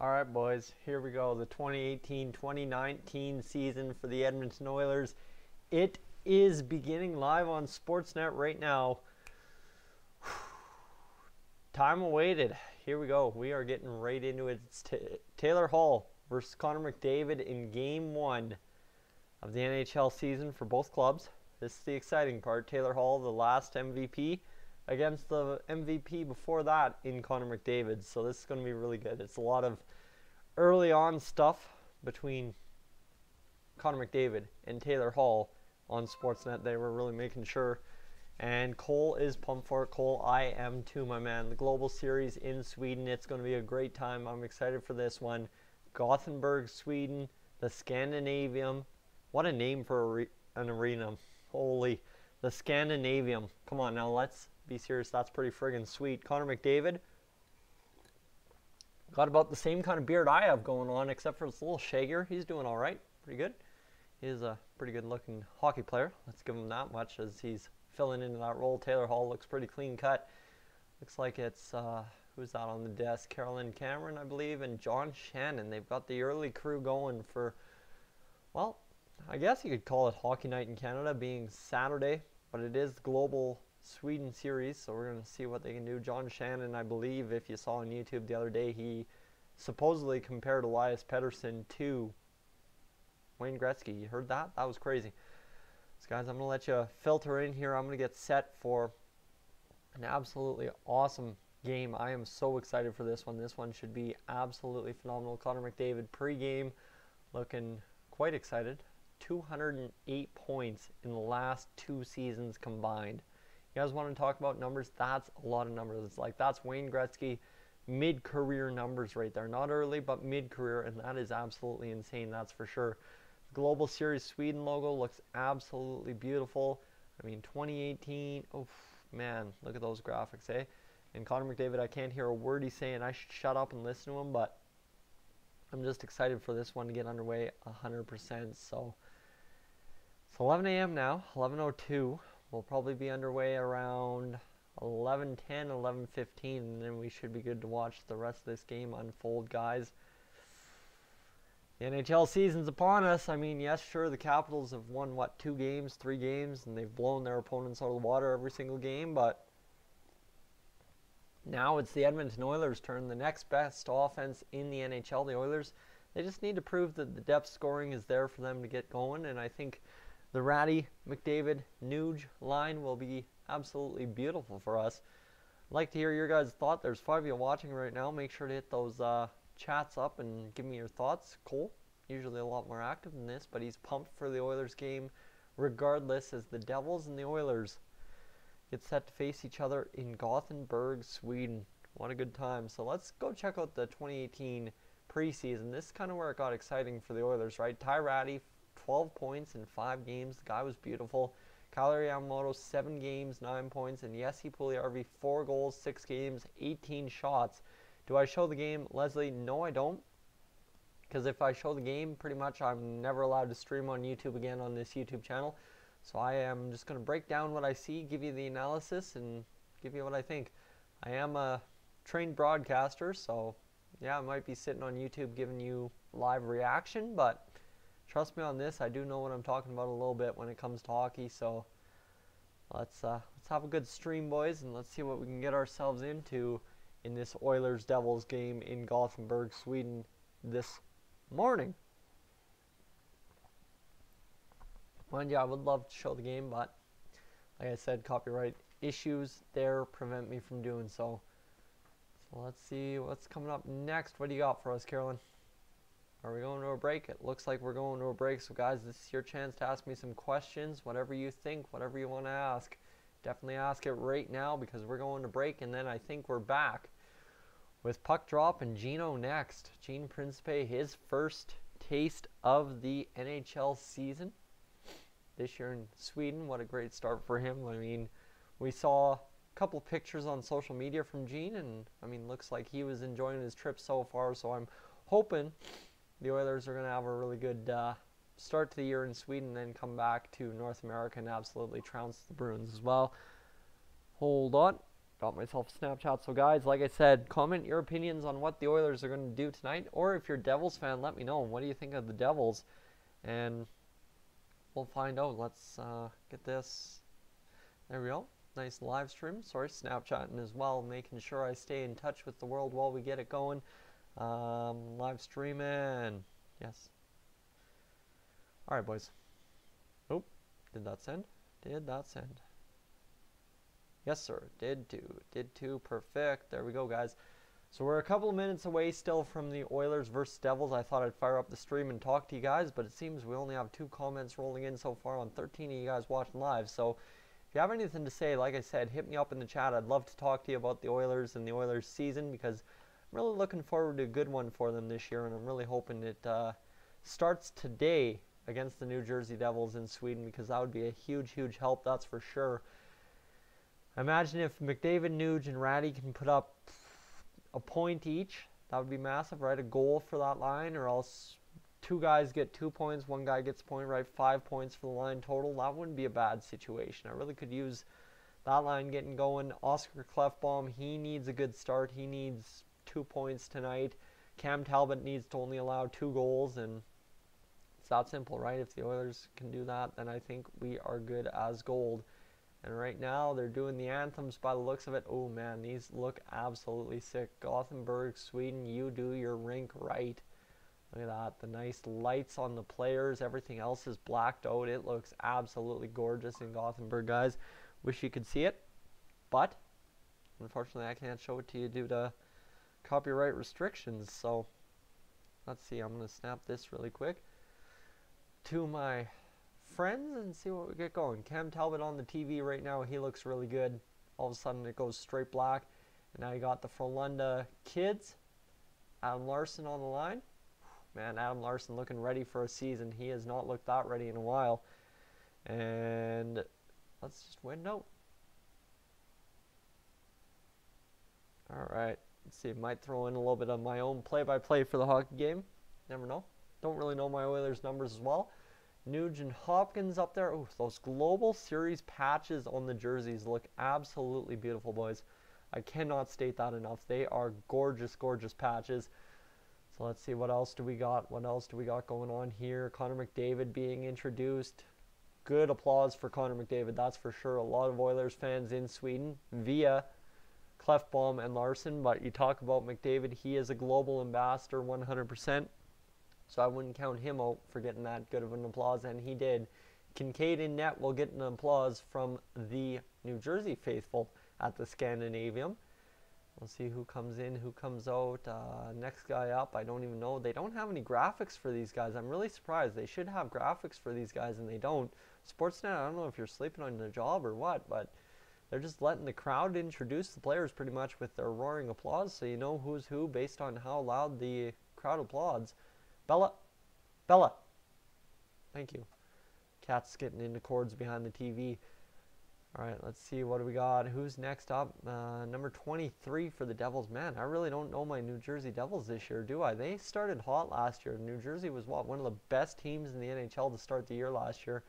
All right, boys, here we go. The 2018-2019 season for the Edmonton Oilers. It is beginning live on Sportsnet right now. Time awaited. Here we go. We are getting right into it. It's Taylor Hall versus Connor McDavid in Game 1 of the NHL season for both clubs. This is the exciting part. Taylor Hall, the last MVP, against the MVP before that in Connor McDavid. So this is going to be really good. It's a lot of early on stuff between Connor McDavid and Taylor Hall on Sportsnet. They were really making sure. And Cole is pumped for it. Cole, I am too, my man. The Global Series in Sweden. It's going to be a great time. I'm excited for this one. Gothenburg, Sweden. The Scandinavium. What a name for an arena. Holy. The Scandinavium. Come on now, let's be serious. That's pretty friggin' sweet. Connor McDavid got about the same kind of beard I have going on, except for it's a little shaggier. He's doing all right. Pretty good. He is a pretty good-looking hockey player. Let's give him that much as he's filling into that role. Taylor Hall looks pretty clean cut. Looks like it's, who's that on the desk? Carolyn Cameron, I believe, and John Shannon. They've got the early crew going for, well, I guess you could call it Hockey Night in Canada, being Saturday, but it is the Global Sweden Series, so we're going to see what they can do. John Shannon, I believe, if you saw on YouTube the other day, he supposedly compared Elias Pettersson to Wayne Gretzky. You heard that? That was crazy. So guys, I'm going to let you filter in here. I'm going to get set for an absolutely awesome game. I am so excited for this one. This one should be absolutely phenomenal. Connor McDavid pregame looking quite excited. 208 points in the last 2 seasons combined. You guys want to talk about numbers? That's a lot of numbers. It's like that's Wayne Gretzky mid-career numbers right there. Not early, but mid-career, and that is absolutely insane, that's for sure. The Global Series Sweden logo looks absolutely beautiful. I mean, 2018, oh man, look at those graphics, eh? And Connor McDavid, I can't hear a word he's saying. I should shut up and listen to him, but I'm just excited for this one to get underway 100%. So it's 11 a.m. now, 11:02. We'll probably be underway around 11:10, 11:15, and then we should be good to watch the rest of this game unfold, guys. The NHL season's upon us. I mean, yes, sure, the Capitals have won, what, 2 games, 3 games, and they've blown their opponents out of the water every single game, but now it's the Edmonton Oilers' turn. The next best offense in the NHL, the Oilers, they just need to prove that the depth scoring is there for them to get going, and I think the Ratty, McDavid, Nuge line will be absolutely beautiful for us. I'd like to hear your guys' thought. There's 5 of you watching right now. Make sure to hit those chats up and give me your thoughts. Cole, usually a lot more active than this, but he's pumped for the Oilers game regardless, as the Devils and the Oilers get set to face each other in Gothenburg, Sweden. What a good time. So let's go check out the 2018 preseason. This is kind of where it got exciting for the Oilers, right? Ty Ratty, 12 points in 5 games. The guy was beautiful. Kyle Yamamoto, 7 games, 9 points. And Jesse Puljujärvi, 4 goals, 6 games, 18 shots. Do I show the game, Leslie? No, I don't. Because if I show the game, pretty much I'm never allowed to stream on YouTube again on this YouTube channel. So I am just going to break down what I see, give you the analysis, and give you what I think. I am a trained broadcaster, so yeah, I might be sitting on YouTube giving you live reaction, but trust me on this, I do know what I'm talking about a little bit when it comes to hockey. So let's have a good stream, boys, and let's see what we can get ourselves into in this Oilers-Devils game in Gothenburg, Sweden this morning. Mind you, I would love to show the game, but like I said, copyright issues there prevent me from doing so. So let's see what's coming up next. What do you got for us, Carolyn? Are we going to a break? It looks like we're going to a break. So guys, this is your chance to ask me some questions. Whatever you think, whatever you want to ask, definitely ask it right now, because we're going to break, and then I think we're back with Puck Drop and Gino next. Gene Principe, his first taste of the NHL season this year in Sweden. What a great start for him. I mean, we saw a couple pictures on social media from Gene, and I mean, looks like he was enjoying his trip so far. So I'm hoping the Oilers are going to have a really good start to the year in Sweden, and then come back to North America and absolutely trounce the Bruins as well. Hold on. got myself a Snapchat. So guys, like I said, comment your opinions on what the Oilers are going to do tonight, or if you're a Devils fan, let me know. What do you think of the Devils? And we'll find out. Let's get this. There we go. Nice live stream. Sorry, Snapchatting as well, making sure I stay in touch with the world while we get it going. Live streaming. Yes. All right, boys. Oh, did that send? Did that send? Yes, sir. Did too. Did too. Perfect. There we go, guys. So we're a couple of minutes away still from the Oilers versus Devils. I thought I'd fire up the stream and talk to you guys, but it seems we only have 2 comments rolling in so far on 13 of you guys watching live. So if you have anything to say, like I said, hit me up in the chat. I'd love to talk to you about the Oilers and the Oilers season, because I'm really looking forward to a good one for them this year, and I'm really hoping it starts today against the New Jersey Devils in Sweden, because that would be a huge, huge help, that's for sure. Imagine if McDavid, Nuge, and Ratty can put up a point each. That would be massive, right? A goal for that line, or else 2 guys get 2 points, 1 guy gets a point, right? 5 points for the line total. That wouldn't be a bad situation. I really could use that line getting going. Oscar Klefbom, he needs a good start. He needs 2 points tonight. Cam Talbot needs to only allow 2 goals, and it's that simple, right? If the Oilers can do that, then I think we are good as gold. And right now, they're doing the anthems by the looks of it. Oh, man, these look absolutely sick. Gothenburg, Sweden, you do your rink right. Look at that. The nice lights on the players. Everything else is blacked out. It looks absolutely gorgeous in Gothenburg, guys. Wish you could see it. But, unfortunately, I can't show it to you due to copyright restrictions. So, let's see. I'm going to snap this really quick to my friends and see what we get going. Cam Talbot on the TV right now, he looks really good. All of a sudden it goes straight black, and now you got the Frölunda kids. Adam Larsson on the line. Man, Adam Larsson looking ready for a season. He has not looked that ready in a while. And let's just wait out. Alright, let's see, might throw in a little bit of my own play-by-play for the hockey game. Never know. Don't really know my Oilers numbers as well. Nugent Hopkins up there. Oh, those Global Series patches on the jerseys look absolutely beautiful, boys. I cannot state that enough. They are gorgeous, gorgeous patches. So let's see, what else do we got? What else do we got going on here? Connor McDavid being introduced. Good applause for Connor McDavid, that's for sure. A lot of Oilers fans in Sweden via Klefbom and Larsson. But you talk about McDavid, he is a global ambassador 100%. So I wouldn't count him out for getting that good of an applause, and he did. Kincaid in net will get an applause from the New Jersey faithful at the Scandinavium. We'll see who comes in, who comes out. Next guy up, I don't even know. They don't have any graphics for these guys. I'm really surprised. They should have graphics for these guys, and they don't. Sportsnet, I don't know if you're sleeping on the job or what, but they're just letting the crowd introduce the players pretty much with their roaring applause, so you know who's who based on how loud the crowd applauds. Bella. Bella. Thank you. Cat's getting into cords behind the TV. Alright, let's see. What do we got? Who's next up? Number 23 for the Devils. Man, I really don't know my New Jersey Devils this year, do I? They started hot last year. New Jersey was, what, one of the best teams in the NHL to start the year last year.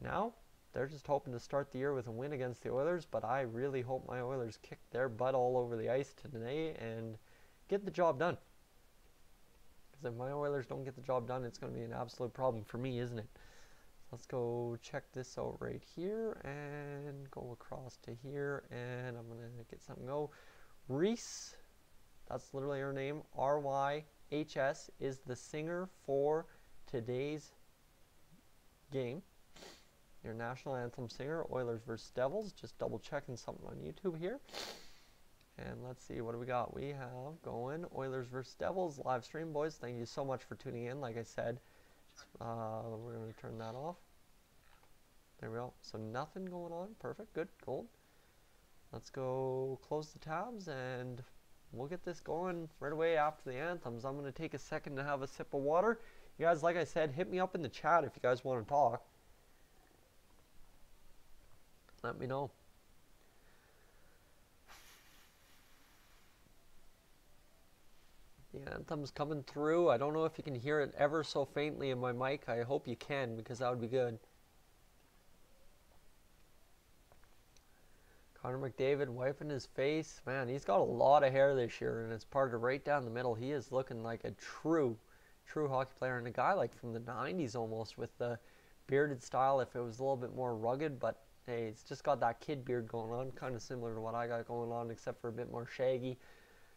Now, they're just hoping to start the year with a win against the Oilers, but I really hope my Oilers kick their butt all over the ice today and get the job done. Because if my Oilers don't get the job done, it's going to be an absolute problem for me, isn't it? Let's go check this out right here and go across to here, and I'm going to get something go. Reese, that's literally her name, R-Y-H-S, is the singer for today's game. Your national anthem singer, Oilers versus Devils. Just double checking something on YouTube here. And let's see, what do we got? We have going Oilers versus Devils live stream, boys. Thank you so much for tuning in. Like I said, we're going to turn that off. There we go. So nothing going on. Perfect. Good. Gold. Let's go close the tabs, and we'll get this going right away after the anthems. I'm going to take a second to have a sip of water. You guys, like I said, hit me up in the chat if you guys want to talk. Let me know. The anthem's coming through. I don't know if you can hear it ever so faintly in my mic. I hope you can, because that would be good. Connor McDavid wiping his face. Man, he's got a lot of hair this year, and it's parted right down the middle. He is looking like a true hockey player, and a guy like from the 90s almost, with the bearded style if it was a little bit more rugged, but hey, he's just got that kid beard going on, kind of similar to what I got going on, except for a bit more shaggy.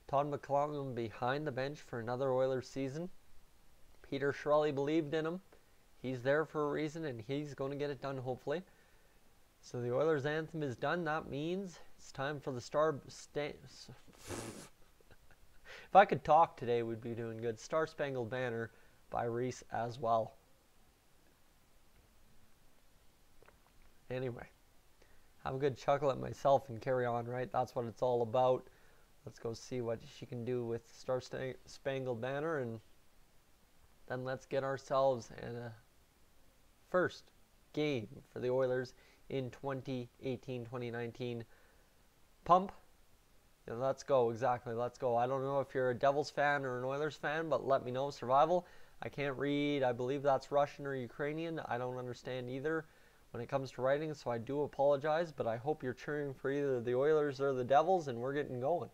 Todd McClellan behind the bench for another Oilers season. Peter Chiarelli believed in him. He's there for a reason, and he's going to get it done, hopefully. So the Oilers anthem is done. That means it's time for the if I could talk today, we'd be doing good. Star Spangled Banner by Reese as well. Anyway, have a good chuckle at myself and carry on, right? That's what it's all about. Let's go see what she can do with Star Spangled Banner, and then let's get ourselves a first game for the Oilers in 2018-2019. Pump. Yeah, let's go. Exactly. Let's go. I don't know if you're a Devils fan or an Oilers fan, but let me know. Survival. I can't read. I believe that's Russian or Ukrainian. I don't understand either when it comes to writing, so I do apologize, but I hope you're cheering for either the Oilers or the Devils, and we're getting going.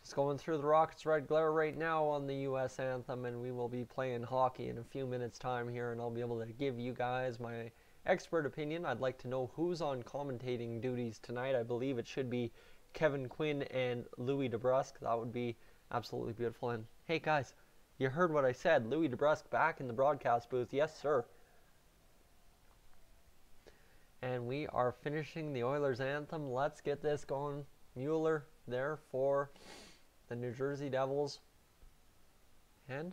Just going through the Rockets red glare right now on the U.S. anthem, and we will be playing hockey in a few minutes' time here, and I'll be able to give you guys my expert opinion. I'd like to know who's on commentating duties tonight. I believe it should be Kevin Quinn and Louis DeBrusque. That would be absolutely beautiful. And hey guys, you heard what I said. Louis DeBrusque back in the broadcast booth. Yes, sir. And we are finishing the Oilers anthem. Let's get this going. Mueller there for the New Jersey Devils. And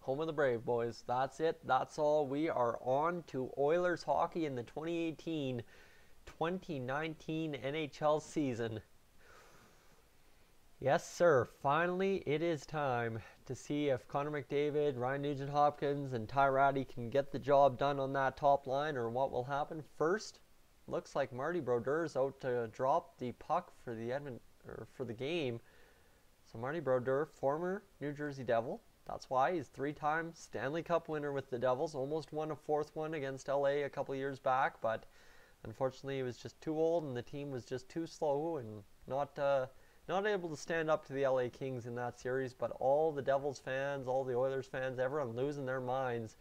home of the Brave boys. That's it. That's all. We are on to Oilers hockey in the 2018-2019 NHL season. Yes, sir. Finally, it is time to see if Connor McDavid, Ryan Nugent-Hopkins, and Ty Rattie can get the job done on that top line, or what will happen. First, looks like Marty Brodeur's out to drop the puck for the game. So Marty Brodeur, former New Jersey Devil. That's why he's three-time Stanley Cup winner with the Devils. Almost won a fourth one against LA a couple years back, but unfortunately he was just too old and the team was just too slow and not able to stand up to the LA Kings in that series. But all the Devils fans, all the Oilers fans, everyone losing their minds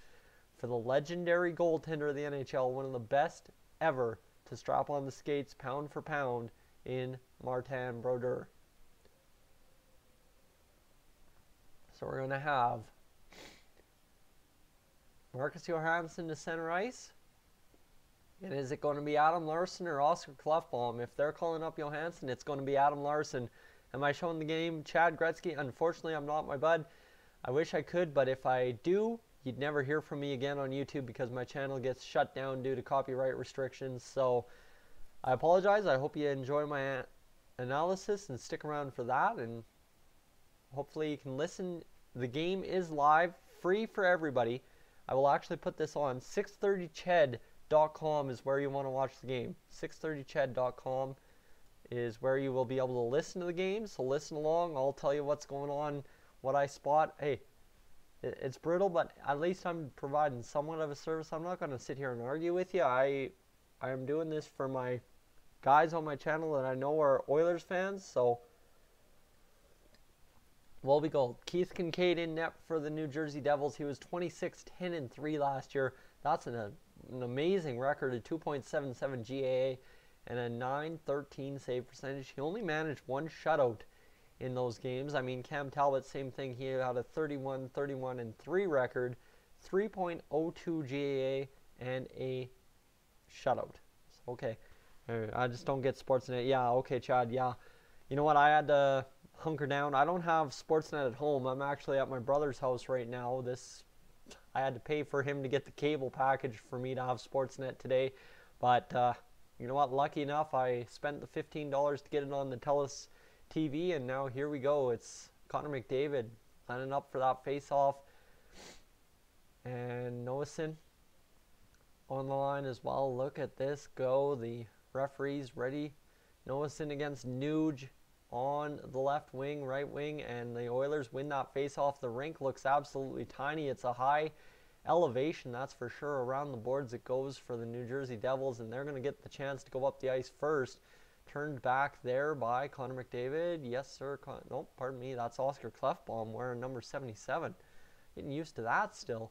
for the legendary goaltender of the NHL, one of the best ever to strap on the skates pound for pound in Martin Brodeur. So we're going to have Marcus Johansson to center ice. And is it going to be Adam Larsson or Oscar Klefbom? If they're calling up Johansson, it's going to be Adam Larsson. Am I showing the game Chad Gretzky? Unfortunately, I'm not, my bud. I wish I could, but if I do, you'd never hear from me again on YouTube because my channel gets shut down due to copyright restrictions. So I apologize. I hope you enjoy my analysis and stick around for that. And hopefully you can listen. The game is live, free for everybody. I will actually put this on 630ched.com is where you want to watch the game. 630ched.com is where you will be able to listen to the game. So listen along. I'll tell you what's going on, what I spot. Hey, it's brutal, but at least I'm providing somewhat of a service. I'm not going to sit here and argue with you. I am doing this for my guys on my channel that I know are Oilers fans. So well, we go. Keith Kincaid in net for the New Jersey Devils. He was 26-10-3 last year. That's an amazing record, a 2.77 GAA and a .913 save percentage. He only managed one shutout in those games. I mean, Cam Talbot, same thing. He had a 31-31-3 record, 3.02 GAA and a shutout. So, okay, I just don't get Sportsnet. Yeah, okay, Chad. Yeah, you know what? I had to hunker down. I don't have Sportsnet at home. I'm actually at my brother's house right now. I had to pay for him to get the cable package for me to have Sportsnet today. But you know what? Lucky enough, I spent the $15 to get it on the TELUS TV, and now here we go. It's Connor McDavid lining up for that face-off. And Noason on the line as well. Look at this go. The referee's ready. Noason against Nuge on the left wing, right wing, and the Oilers win that face-off. The rink looks absolutely tiny. It's a high elevation, that's for sure. Around the boards it goes for the New Jersey Devils, and they're going to get the chance to go up the ice first. Turned back there by Connor McDavid. Yes, sir. Nope, pardon me. That's Oscar Klefbom wearing number 77. Getting used to that still.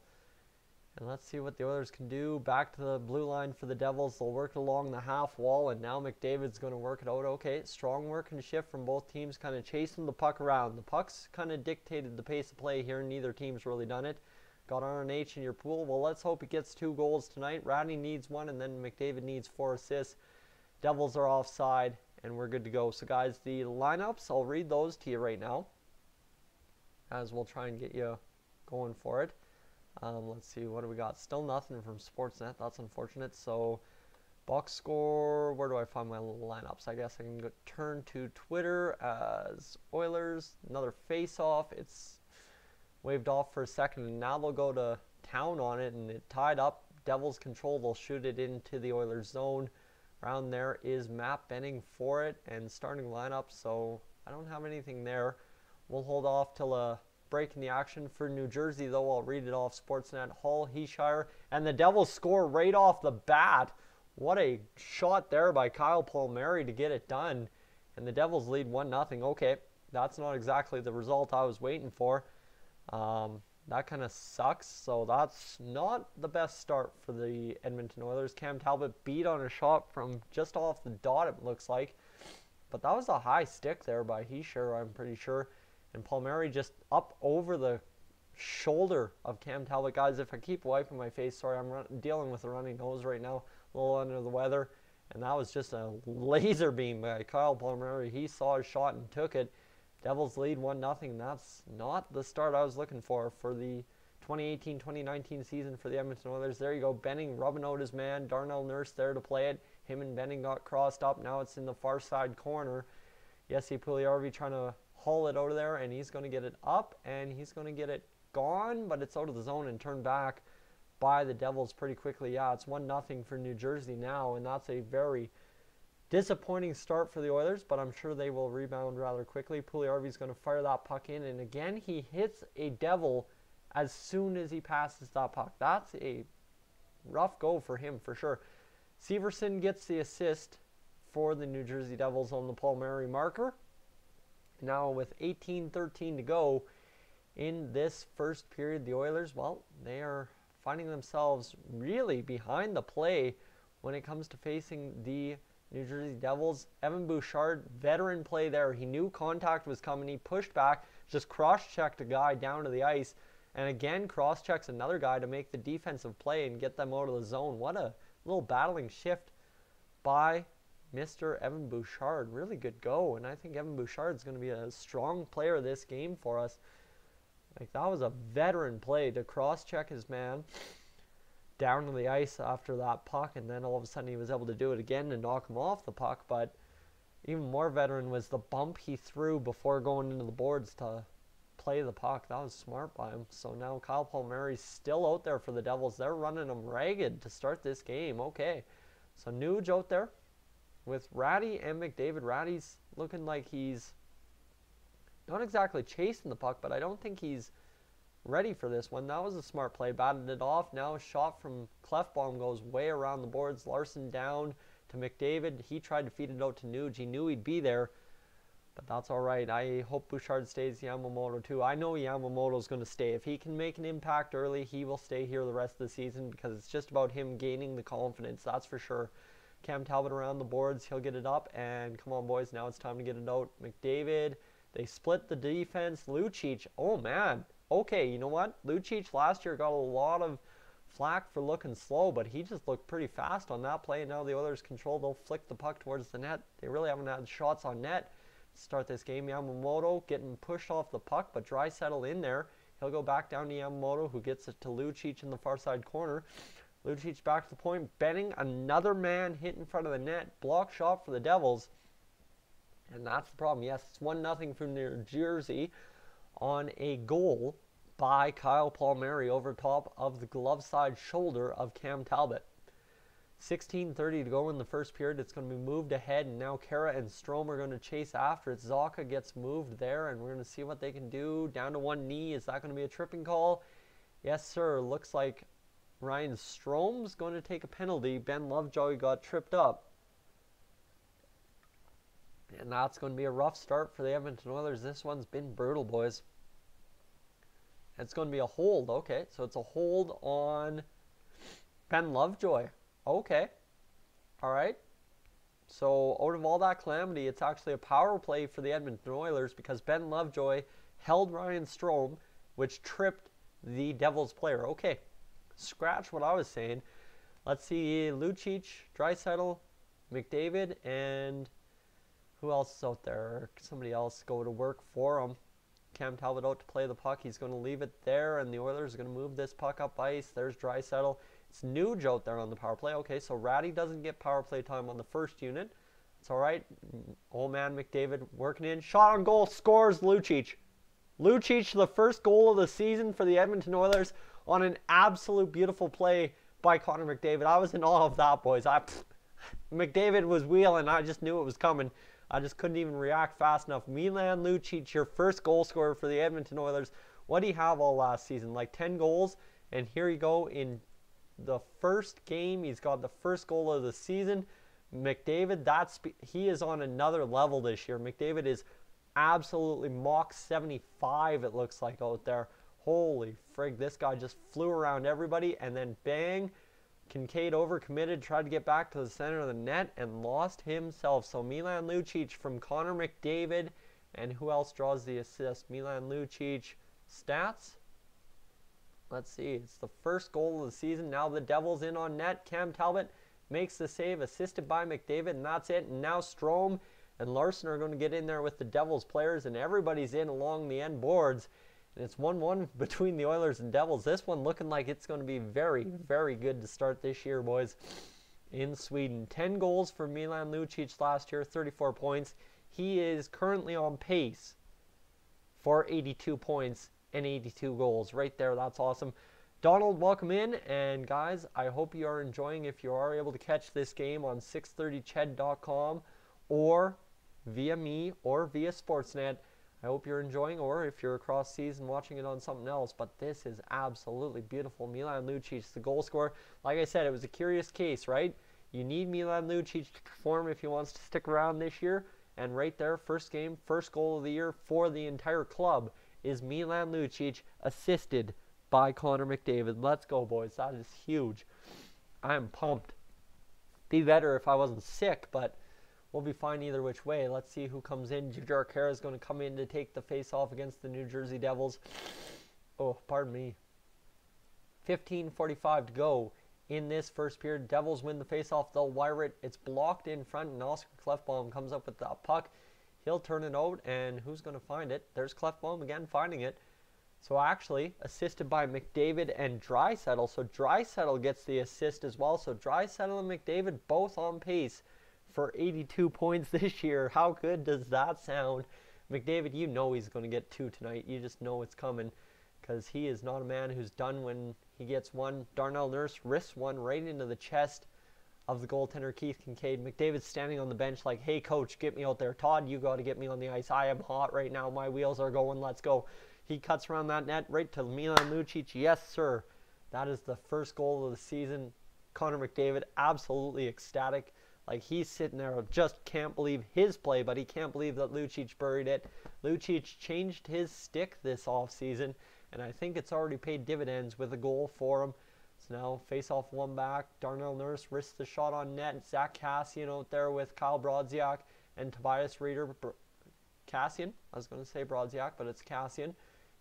And let's see what the Oilers can do. Back to the blue line for the Devils. They'll work along the half wall, and now McDavid's going to work it out. Okay, strong work and shift from both teams, kind of chasing the puck around. The puck's kind of dictated the pace of play here. Neither team's really done it. Got RNH in your pool. Well, let's hope he gets 2 goals tonight. Ratty needs 1, and then McDavid needs 4 assists. Devils are offside, and we're good to go. So, guys, the lineups, I'll read those to you right now, as we'll try and get you going for it. Let's see, what do we got? Still nothing from Sportsnet. That's unfortunate. So, box score, where do I find my lineups? I guess I can go turn to Twitter as Oilers. Another face-off. It's waved off for a second, and now they'll go to town on it, and it tied up. Devils control. They'll shoot it into the Oilers zone. Around there is Matt Benning for it, and starting lineup, so I don't have anything there. We'll hold off till a break in the action for New Jersey, though. I'll read it off Sportsnet. Hall, Heeshire, and the Devils score right off the bat. What a shot there by Kyle Palmieri to get it done. And the Devils lead 1-0. Okay, that's not exactly the result I was waiting for. That kind of sucks, so that's not the best start for the Edmonton Oilers. Cam Talbot beat on a shot from just off the dot, it looks like. But that was a high stick there by Heeshire, I'm pretty sure. And Palmieri just up over the shoulder of Cam Talbot. Guys, if I keep wiping my face, sorry, I'm dealing with a runny nose right now, a little under the weather. And that was just a laser beam by Kyle Palmieri. He saw his shot and took it. Devils lead 1-0. That's not the start I was looking for the 2018-2019 season for the Edmonton Oilers. There you go. Benning rubbing out his man. Darnell Nurse there to play it. Him and Benning got crossed up. Now it's in the far side corner. Jesse Puljujarvi trying to haul it out of there, and he's going to get it up, and he's going to get it gone, but it's out of the zone and turned back by the Devils pretty quickly. Yeah, it's 1-0 for New Jersey now, and that's a very disappointing start for the Oilers, but I'm sure they will rebound rather quickly. Puljujarvi's going to fire that puck in, and again, he hits a Devil as soon as he passes that puck. That's a rough go for him, for sure. Severson gets the assist for the New Jersey Devils on the Palmieri marker. Now, with 18:13 to go in this first period, the Oilers, well, they are finding themselves really behind the play when it comes to facing the New Jersey Devils. Evan Bouchard, veteran play there. He knew contact was coming. He pushed back, just cross-checked a guy down to the ice, and again cross-checks another guy to make the defensive play and get them out of the zone. What a little battling shift by Mr. Evan Bouchard. Really good go, and I think Evan Bouchard is going to be a strong player this game for us. Like, that was a veteran play to cross-check his man down to the ice after that puck, and then all of a sudden he was able to do it again and knock him off the puck. But even more veteran was the bump he threw before going into the boards to play the puck. That was smart by him. So now Kyle Palmieri's still out there for the Devils. They're running him ragged to start this game. Okay, so Nuge out there with Ratty and McDavid. Ratty's looking like he's not exactly chasing the puck, but I don't think he's ready for this one. That was a smart play. Batted it off. Now a shot from Klefbom goes way around the boards. Larson down to McDavid. He tried to feed it out to Nuge. He knew he'd be there, but that's all right. I hope Bouchard stays. Yamamoto too. I know Yamamoto's going to stay. If he can make an impact early, he will stay here the rest of the season, because it's just about him gaining the confidence. That's for sure. Cam Talbot around the boards. He'll get it up, and come on, boys. Now it's time to get it out. McDavid. They split the defense. Lucic. Oh, man. Okay, you know what? Lucic last year got a lot of flack for looking slow, but he just looked pretty fast on that play. And now the Oilers control. They'll flick the puck towards the net. They really haven't had shots on net to start this game. Yamamoto getting pushed off the puck, but Draisaitl in there. He'll go back down to Yamamoto, who gets it to Lucic in the far side corner. Lucic back to the point. Benning, another man hit in front of the net. Block shot for the Devils. And that's the problem. Yes, it's 1-0 from New Jersey on a goal by Kyle Palmieri over top of the glove side shoulder of Cam Talbot. 16:30 to go in the first period. It's going to be moved ahead, and now Kara and Strome are going to chase after it. Zaka gets moved there, and we're going to see what they can do. Down to one knee. Is that going to be a tripping call? Yes, sir. Looks like Ryan Strome's going to take a penalty. Ben Lovejoy got tripped up. And that's going to be a rough start for the Edmonton Oilers. This one's been brutal, boys. It's going to be a hold. Okay, so it's a hold on Ben Lovejoy. Okay. All right. So out of all that calamity, it's actually a power play for the Edmonton Oilers because Ben Lovejoy held Ryan Strome, which tripped the Devils player. Okay, scratch what I was saying. Let's see, Lucic, Draisaitl, McDavid, and who else is out there? Somebody else go to work for him. Cam Talbot out to play the puck. He's going to leave it there, and the Oilers are going to move this puck up ice. There's Draisaitl. It's Nuge out there on the power play. Okay, so Ratty doesn't get power play time on the first unit. It's all right. Old man McDavid working in. Shot on goal. Scores Lucic. Lucic, the first goal of the season for the Edmonton Oilers on an absolute beautiful play by Connor McDavid. I was in awe of that, boys. McDavid was wheeling. I just knew it was coming. I just couldn't even react fast enough. Milan Lucic, your first goal scorer for the Edmonton Oilers. What did he have all last season? Like 10 goals. And here you go in the first game. He's got the first goal of the season. McDavid, he is on another level this year. McDavid is absolutely Mach 75, it looks like, out there. Holy frig, this guy just flew around everybody, and then bang, Kincaid overcommitted, tried to get back to the center of the net, and lost himself. So Milan Lucic from Connor McDavid, and who else draws the assist? Milan Lucic stats. Let's see, it's the first goal of the season. Now the Devils in on net. Cam Talbot makes the save, assisted by McDavid, and that's it. And now Strome and Larson are going to get in there with the Devils players, and everybody's in along the end boards. And it's 1-1 between the Oilers and Devils. This one looking like it's going to be very, very good to start this year, boys, in Sweden. 10 goals for Milan Lucic last year, 34 points. He is currently on pace for 82 points and 82 goals. Right there, that's awesome. Donald, welcome in. And guys, I hope you are enjoying. If you are able to catch this game on 630ched.com or via me or via Sportsnet, I hope you're enjoying, or if you're across seas and watching it on something else. But this is absolutely beautiful. Milan Lucic, the goal scorer. Like I said, it was a curious case, right? You need Milan Lucic to perform if he wants to stick around this year. And right there, first game, first goal of the year for the entire club is Milan Lucic, assisted by Connor McDavid. Let's go, boys. That is huge. I am pumped. Be better if I wasn't sick, but we'll be fine either which way. Let's see who comes in. Jujhar Khaira is going to come in to take the face-off against the New Jersey Devils. Oh, pardon me. 15:45 to go in this first period. Devils win the face-off. They'll wire it. It's blocked in front, and Oscar Klefbom comes up with that puck. He'll turn it out, and who's going to find it? There's Klefbom again finding it. So actually, assisted by McDavid and Draisaitl. So Draisaitl gets the assist as well. So Draisaitl and McDavid both on pace for 82 points this year. How good does that sound? McDavid, you know he's going to get 2 tonight. You just know it's coming because he is not a man who's done when he gets one. Darnell Nurse risks one right into the chest of the goaltender Keith Kincaid. McDavid's standing on the bench like, hey, coach, get me out there. Todd, you got to get me on the ice. I am hot right now. My wheels are going. Let's go. He cuts around that net right to Milan Lucic. Yes, sir. That is the first goal of the season. Connor McDavid, absolutely ecstatic. Like, he's sitting there, just can't believe his play, but he can't believe that Lucic buried it. Lucic changed his stick this offseason, and I think it's already paid dividends with a goal for him. So now, face-off one back. Darnell Nurse risks the shot on net. Zach Kassian out there with Kyle Brodziak and Tobias Reeder. Kassian, I was going to say Brodziak, but it's Kassian.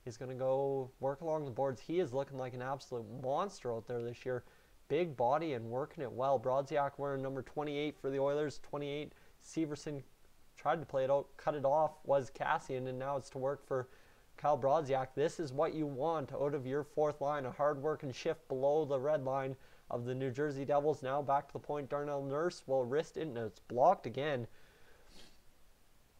He's going to go work along the boards. He is looking like an absolute monster out there this year. Big body and working it well. Brodziak wearing number 28 for the Oilers. 28. Severson tried to play it out, cut it off, was Kassian, and now it's to work for Kyle Brodziak. This is what you want out of your fourth line. A hard-working shift below the red line of the New Jersey Devils. Now back to the point. Darnell Nurse will wrist it, and it's blocked again.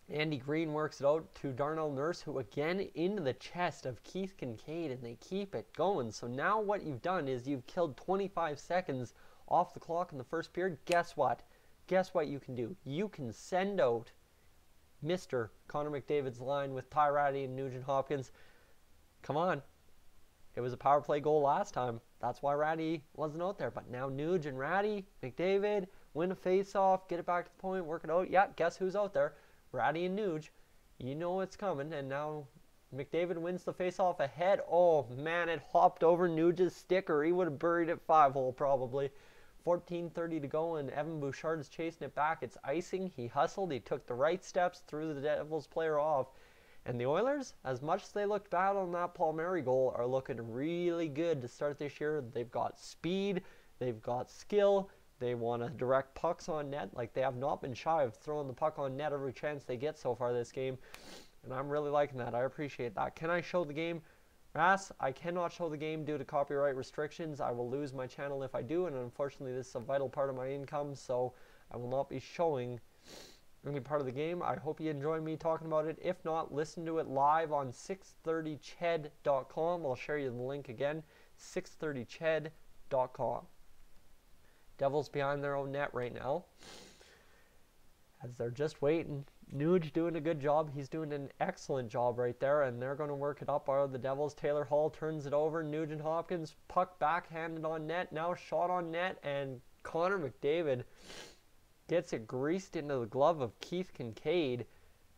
Andy Green works it out to Darnell Nurse, who again into the chest of Keith Kincaid, and they keep it going. So now what you've done is you've killed 25 seconds off the clock in the first period. Guess what? Guess what you can do? You can send out Mr. Connor McDavid's line with Ty Ratty and Nugent Hopkins. Come on. It was a power play goal last time. That's why Ratty wasn't out there. But now Nuge and Ratty, McDavid, win a face-off, get it back to the point, work it out. Yeah, guess who's out there? Ratty and Nuge. You know it's coming. And now McDavid wins the face-off ahead. Oh, man, it hopped over Nuge's stick, or he would have buried it 5-hole probably. 14:30 to go, and Evan Bouchard is chasing it back. It's icing. He hustled. He took the right steps, threw the Devils player off. And the Oilers, as much as they looked bad on that Palmieri goal, are looking really good to start this year. They've got speed. They've got skill. They want to direct pucks on net. Like, they have not been shy of throwing the puck on net every chance they get so far this game. And I'm really liking that. I appreciate that. Can I show the game? Rass, I cannot show the game due to copyright restrictions. I will lose my channel if I do, and unfortunately this is a vital part of my income, so I will not be showing any part of the game. I hope you enjoy me talking about it. If not, listen to it live on 630ched.com. I'll share you the link again, 630ched.com. Devils behind their own net right now, as they're just waiting. Nuge doing a good job. He's doing an excellent job right there, and they're going to work it up. Are the Devils? Taylor Hall turns it over. Nugent Hopkins, puck backhanded on net. Now shot on net, and Connor McDavid gets it greased into the glove of Keith Kincaid.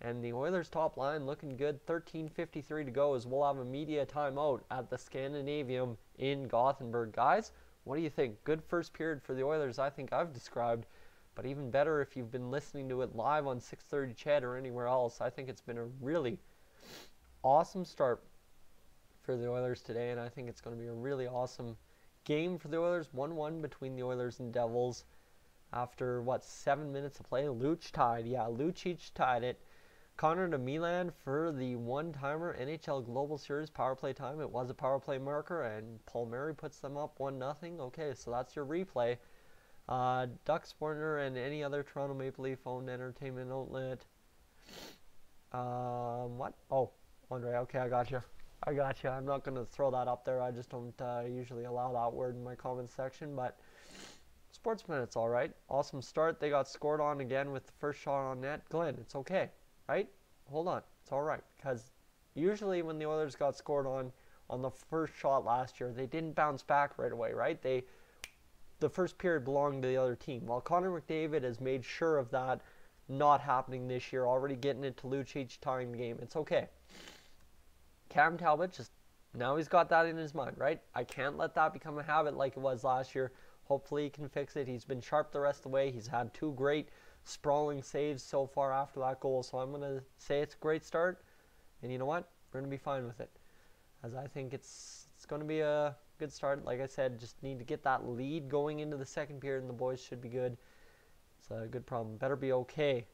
And the Oilers' top line looking good. 13:53 to go as we'll have a media timeout at the Scandinavium in Gothenburg. Guys, what do you think? Good first period for the Oilers, I think I've described. But even better if you've been listening to it live on 630 Ched or anywhere else. I think it's been a really awesome start for the Oilers today, and I think it's going to be a really awesome game for the Oilers. 1-1 between the Oilers and Devils after, 7 minutes of play? Luch tied. Yeah, Lucic tied it. Connor to Milan for the one-timer NHL Global Series power play time. It was a power play marker, and Palmieri puts them up 1-0. Okay, so that's your replay. Duck Sportner and any other Toronto Maple Leaf owned entertainment outlet. What? Oh, Andre, okay, I got you. I'm not going to throw that up there. I just don't usually allow that word in my comments section, but Sportsman, it's all right. Awesome start. They got scored on again with the first shot on net. Glenn, it's okay, right? Hold on. It's all right, because usually when the Oilers got scored on the first shot last year, they didn't bounce back right away, right? The first period belonged to the other team. While Connor McDavid has made sure of that not happening this year, already getting it to Lucic, tying the game. It's okay. Cam Talbot, now he's got that in his mind, right? I can't let that become a habit like it was last year. Hopefully he can fix it. He's been sharp the rest of the way. He's had 2 great sprawling saves so far after that goal. So I'm going to say it's a great start. And you know what? We're going to be fine with it. As I think it's going to be a good start. Like I said, just need to get that lead going into the second period, and the boys should be good. It's a good problem. Better be okay.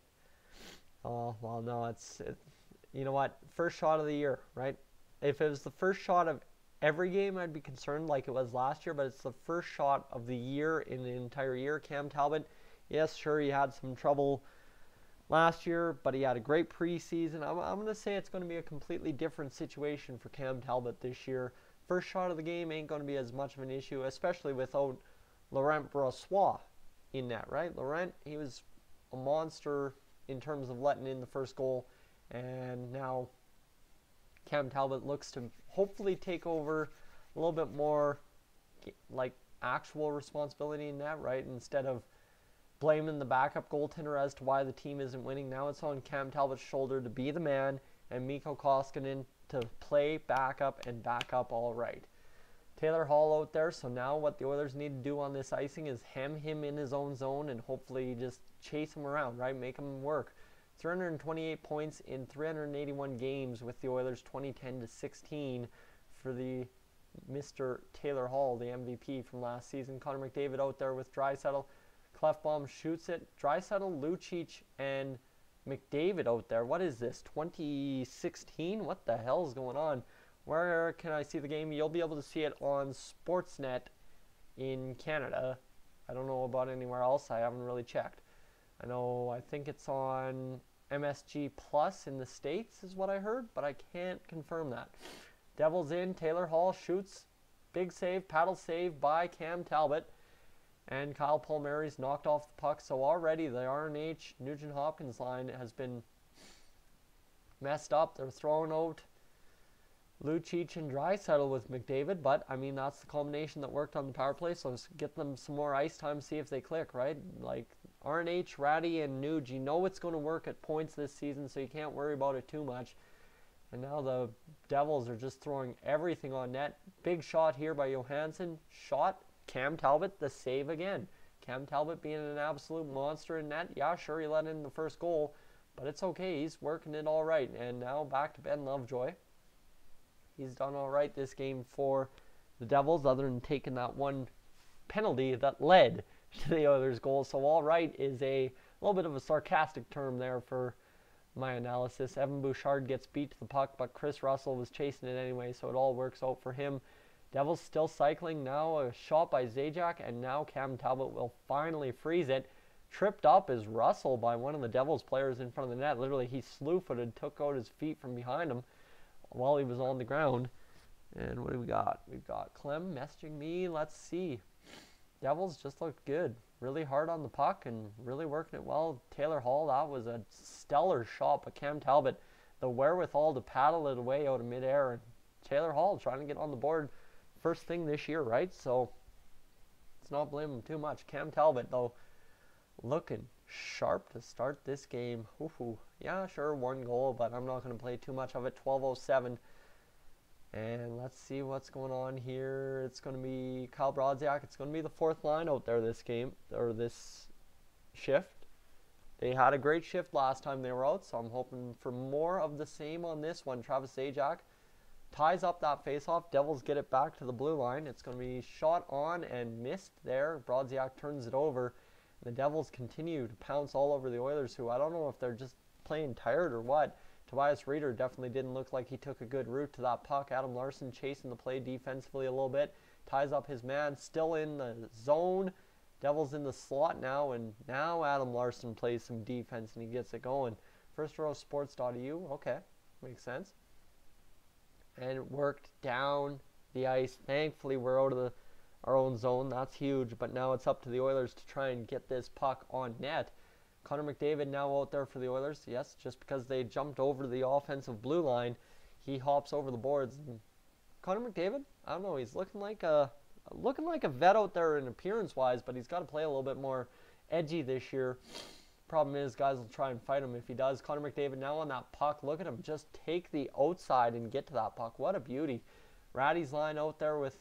Oh, well, no, you know what? First shot of the year, right? If it was the first shot of every game, I'd be concerned like it was last year, but it's the first shot of the year in the entire year. Cam Talbot, yes, sure, he had some trouble last year, but he had a great preseason. I'm going to say it's going to be a completely different situation for Cam Talbot this year. First shot of the game ain't going to be as much of an issue, especially without Laurent Brossoit in net, right? Laurent, he was a monster in terms of letting in the first goal, and now Cam Talbot looks to hopefully take over a little bit more like actual responsibility in that, right? Instead of blaming the backup goaltender as to why the team isn't winning. Now it's on Cam Talbot's shoulder to be the man, and Mikko Koskinen to play backup and back up all right. Taylor Hall out there, so now what the Oilers need to do on this icing is hem him in his own zone and hopefully just chase him around, right? Make him work. 328 points in 381 games with the Oilers, 2010-16 for the Mr. Taylor Hall, the MVP from last season. Connor McDavid out there with Draisaitl. Clefbaum shoots it. Draisaitl, Lucic, and McDavid out there. What is this, 2016? What the hell is going on? Where can I see the game? You'll be able to see it on Sportsnet in Canada. I don't know about anywhere else. I haven't really checked. I think it's on MSG Plus in the States is what I heard, but I can't confirm that. Devils in. Taylor Hall shoots. Big save, paddle save by Cam Talbot. And Kyle Palmieri's knocked off the puck. So already the RNH Nugent Hopkins line has been messed up. They're throwing out Lucic and Draisaitl with McDavid, but I mean that's the combination that worked on the power play. So let's get them some more ice time, see if they click, right? Like RNH, Ratty, and Nuge, you know it's going to work at points this season, so you can't worry about it too much. And now the Devils are just throwing everything on net. Big shot here by Johansson. Shot. Cam Talbot, the save again. Cam Talbot being an absolute monster in net. Yeah, sure, he let in the first goal, but it's okay. He's working it all right. And now back to Ben Lovejoy. He's done all right this game for the Devils, other than taking that one penalty that led to the Oilers' goal. So all right is a little bit of a sarcastic term there for my analysis. Evan Bouchard gets beat to the puck, but Chris Russell was chasing it anyway, so it all works out for him. Devils still cycling. Now a shot by Zajac, and now Cam Talbot will finally freeze it. Tripped up is Russell by one of the Devils players in front of the net. Literally, he slew-footed, took out his feet from behind him while he was on the ground. And what do we got? We've got Clem messaging me. Let's see. Devils just looked good. Really hard on the puck and really working it well. Taylor Hall, that was a stellar shot, but Cam Talbot, the wherewithal to paddle it away out of midair. And Taylor Hall trying to get on the board first thing this year, right? So let's not blame him too much. Cam Talbot, though, looking sharp to start this game. Ooh, yeah, sure, one goal, but I'm not going to play too much of it. 12:07. And let's see what's going on here. It's going to be Kyle Brodziak. It's going to be the fourth line out there this game, or this shift. They had a great shift last time they were out, so I'm hoping for more of the same on this one. Travis Zajac ties up that faceoff. Devils get it back to the blue line. It's going to be shot on and missed there. Brodziak turns it over. The Devils continue to pounce all over the Oilers, who I don't know if they're just playing tired or what. Tobias Reeder definitely didn't look like he took a good route to that puck. Adam Larson chasing the play defensively a little bit. Ties up his man, still in the zone. Devils in the slot now, and now Adam Larson plays some defense and he gets it going. FirstRowSports.eu, okay, makes sense. And it worked down the ice. Thankfully, we're out of our own zone. That's huge, but now it's up to the Oilers to try and get this puck on net. Connor McDavid now out there for the Oilers. Yes, just because they jumped over the offensive blue line, he hops over the boards. And Connor McDavid, I don't know, he's looking like a vet out there in appearance-wise, but he's got to play a little bit more edgy this year. Problem is, guys will try and fight him if he does. Connor McDavid now on that puck. Look at him just take the outside and get to that puck. What a beauty. Ratty's line out there with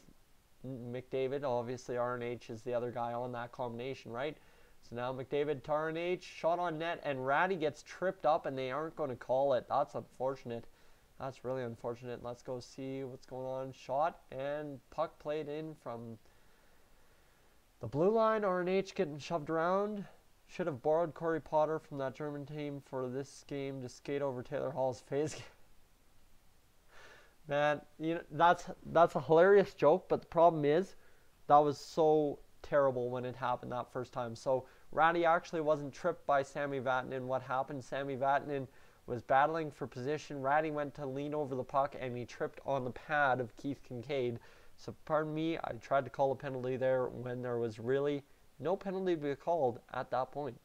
McDavid. Obviously, RNH is the other guy on that combination, right? So now McDavid, RNH, shot on net, and Ratty gets tripped up, and they aren't going to call it. That's unfortunate. That's really unfortunate. Let's go see what's going on. Shot, and puck played in from the blue line. RNH getting shoved around. Should have borrowed Corey Potter from that German team for this game to skate over Taylor Hall's face. Man, you know, that's a hilarious joke, but the problem is that was so terrible when it happened that first time. So Ratty actually wasn't tripped by Sami Vatanen. What happened? Sami Vatanen was battling for position. Ratty went to lean over the puck, and he tripped on the pad of Keith Kincaid. So pardon me, I tried to call a penalty there when there was really no penalty to be called at that point.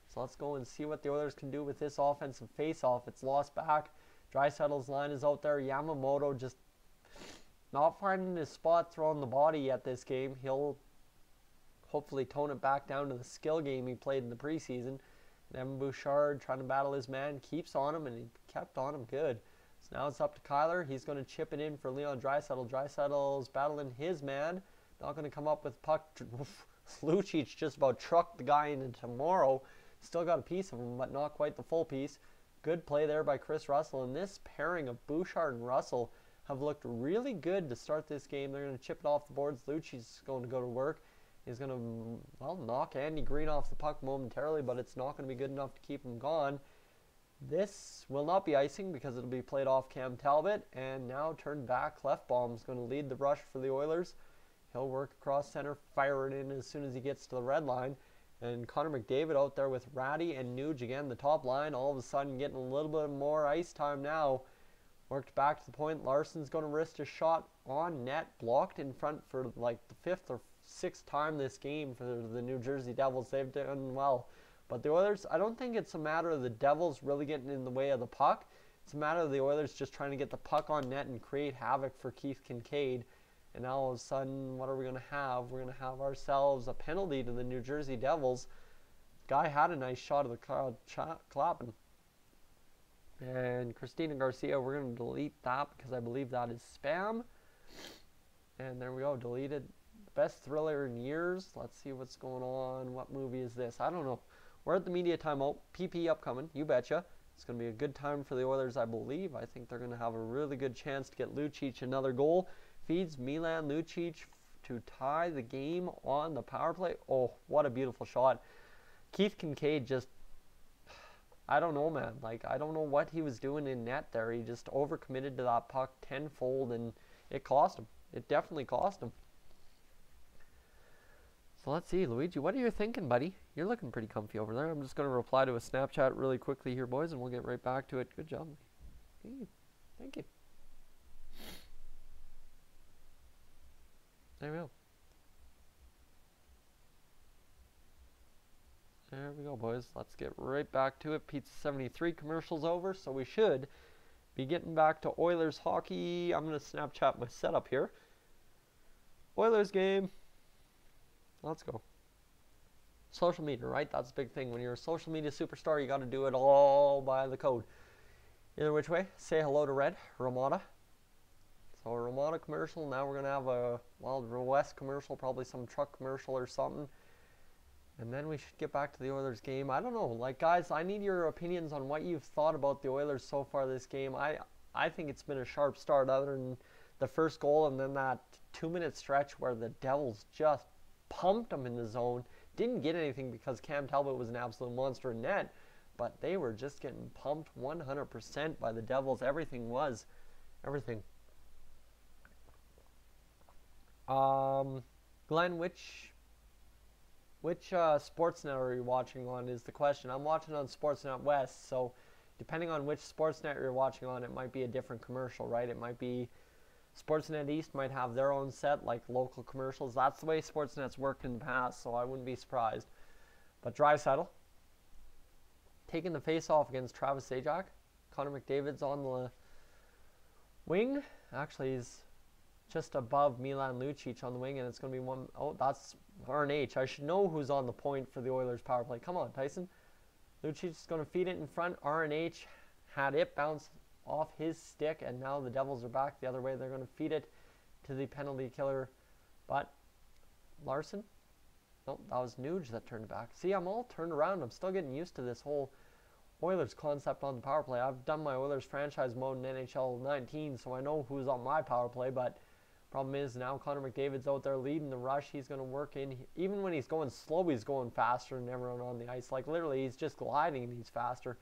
So let's go and see what the Oilers can do with this offensive face-off. It's lost back. Draisaitl's line is out there. Yamamoto just not finding his spot throwing the body yet this game. He'll hopefully tone it back down to the skill game he played in the preseason. And Evan Bouchard trying to battle his man, keeps on him, and he kept on him good. So now it's up to Kyler. He's going to chip it in for Leon Draisaitl. Draisaitl's battling his man. Not going to come up with puck. Lucic just about trucked the guy into tomorrow. Still got a piece of him, but not quite the full piece. Good play there by Chris Russell. And this pairing of Bouchard and Russell have looked really good to start this game. They're going to chip it off the boards. Lucci's going to go to work. He's going to, well, knock Andy Green off the puck momentarily, but it's not going to be good enough to keep him gone. This will not be icing because it'll be played off Cam Talbot. And now turned back. Clefbaum's going to lead the rush for the Oilers. He'll work across center, fire it in as soon as he gets to the red line. And Connor McDavid out there with Ratty and Nuge again, the top line, all of a sudden getting a little bit more ice time now. Worked back to the point. Larson's going to risk a shot on net, blocked in front for like the fifth or sixth time this game for the New Jersey Devils. They've done well. But the Oilers, I don't think it's a matter of the Devils really getting in the way of the puck. It's a matter of the Oilers just trying to get the puck on net and create havoc for Keith Kincaid. And now all of a sudden, what are we going to have? We're going to have ourselves a penalty to the New Jersey Devils. Guy had a nice shot of the crowd clapping. And Christina Garcia, we're going to delete that because I believe that is spam. And there we go, deleted. Best thriller in years. Let's see what's going on. What movie is this? I don't know. We're at the media timeout. PP upcoming, you betcha. It's going to be a good time for the Oilers, I believe. I think they're going to have a really good chance to get Lucic another goal. Feeds Milan Lucic to tie the game on the power play. Oh, what a beautiful shot. Keith Kincaid just, I don't know, man. Like, I don't know what he was doing in net there. He just overcommitted to that puck tenfold, and it cost him. It definitely cost him. So let's see, Luigi, what are you thinking, buddy? You're looking pretty comfy over there. I'm just going to reply to a Snapchat really quickly here, boys, and we'll get right back to it. Good job. Thank you. There we go. There we go, boys. Let's get right back to it. Pizza 73 commercial's over, so we should be getting back to Oilers hockey. I'm going to Snapchat my setup here. Oilers game. Let's go. Social media, right? That's a big thing. When you're a social media superstar, you got to do it all by the code. Either which way, say hello to Red, Ramada. So a Ramada commercial. Now we're going to have a Wild West commercial, probably some truck commercial or something. And then we should get back to the Oilers game. I don't know. Like, guys, I need your opinions on what you've thought about the Oilers so far this game. I think it's been a sharp start other than the first goal and then that 2-minute stretch where the Devils just pumped them in the zone. Didn't get anything because Cam Talbot was an absolute monster in net, but they were just getting pumped 100% by the Devils. Everything. Glenn, which Sportsnet are you watching on is the question. I'm watching on Sportsnet West, so depending on which Sportsnet you're watching on, it might be a different commercial, right? It might be Sportsnet East might have their own set, like local commercials. That's the way Sportsnet's worked in the past, so I wouldn't be surprised. But Draisaitl taking the face-off against Travis Zajac. Connor McDavid's on the wing. Actually, he's just above Milan Lucic on the wing, and it's going to be one. Oh, that's RNH. I should know who's on the point for the Oilers power play. Come on, Tyson. Lucic's going to feed it in front. RNH had it bounce off his stick, and now the Devils are back the other way. They're going to feed it to the penalty killer. But Larson? Nope, that was Nuge that turned back. See, I'm all turned around. I'm still getting used to this whole Oilers concept on the power play. I've done my Oilers franchise mode in NHL 19, so I know who's on my power play, but problem is now Connor McDavid's out there leading the rush. He's going to work in. Even when he's going slow, he's going faster than everyone on the ice. Like, literally, he's just gliding and he's faster.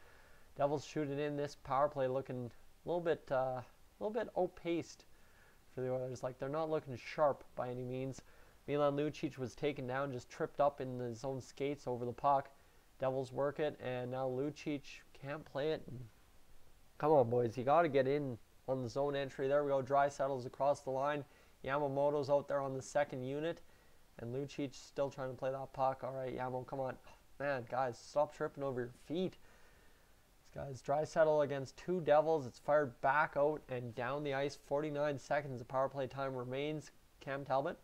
Devils shooting in this power play looking a little bit outpaced for the Oilers. Like, they're not looking sharp by any means. Milan Lucic was taken down, just tripped up in his own skates over the puck. Devils work it, and now Lucic can't play it. Come on, boys. You got to get in on the zone entry. There we go. Draisaitl's across the line. Yamamoto's out there on the second unit. And Lucic still trying to play that puck. All right, Yamo, come on. Man, guys, stop tripping over your feet. This guy's Draisaitl against two Devils. It's fired back out and down the ice. 49 seconds of power play time remains. Cam Talbot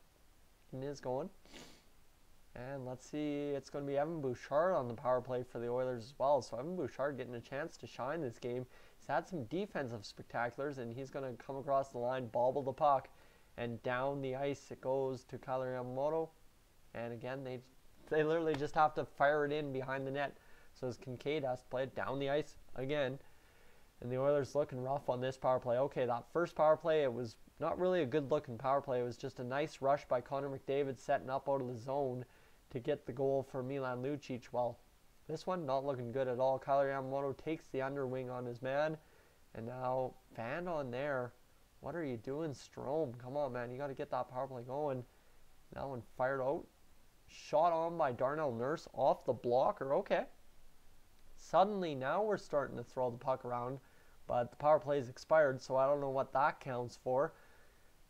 is going. And let's see, it's going to be Evan Bouchard on the power play for the Oilers as well. So Evan Bouchard getting a chance to shine this game. He's had some defensive spectaculars, and he's going to come across the line, bobble the puck, and down the ice it goes to Kailer Yamamoto. And again, they literally just have to fire it in behind the net. So as Kincaid has to play it down the ice again. And the Oilers looking rough on this power play. Okay, that first power play, it was not really a good-looking power play. It was just a nice rush by Connor McDavid setting up out of the zone to get the goal for Milan Lucic. Well, this one not looking good at all. Kailer Yamamoto takes the underwing on his man. And now, fan on there. What are you doing, Strome? Come on, man. You got to get that power play going. Now one fired out. Shot on by Darnell Nurse off the blocker. Okay. Suddenly, now we're starting to throw the puck around. But the power play is expired, so I don't know what that counts for.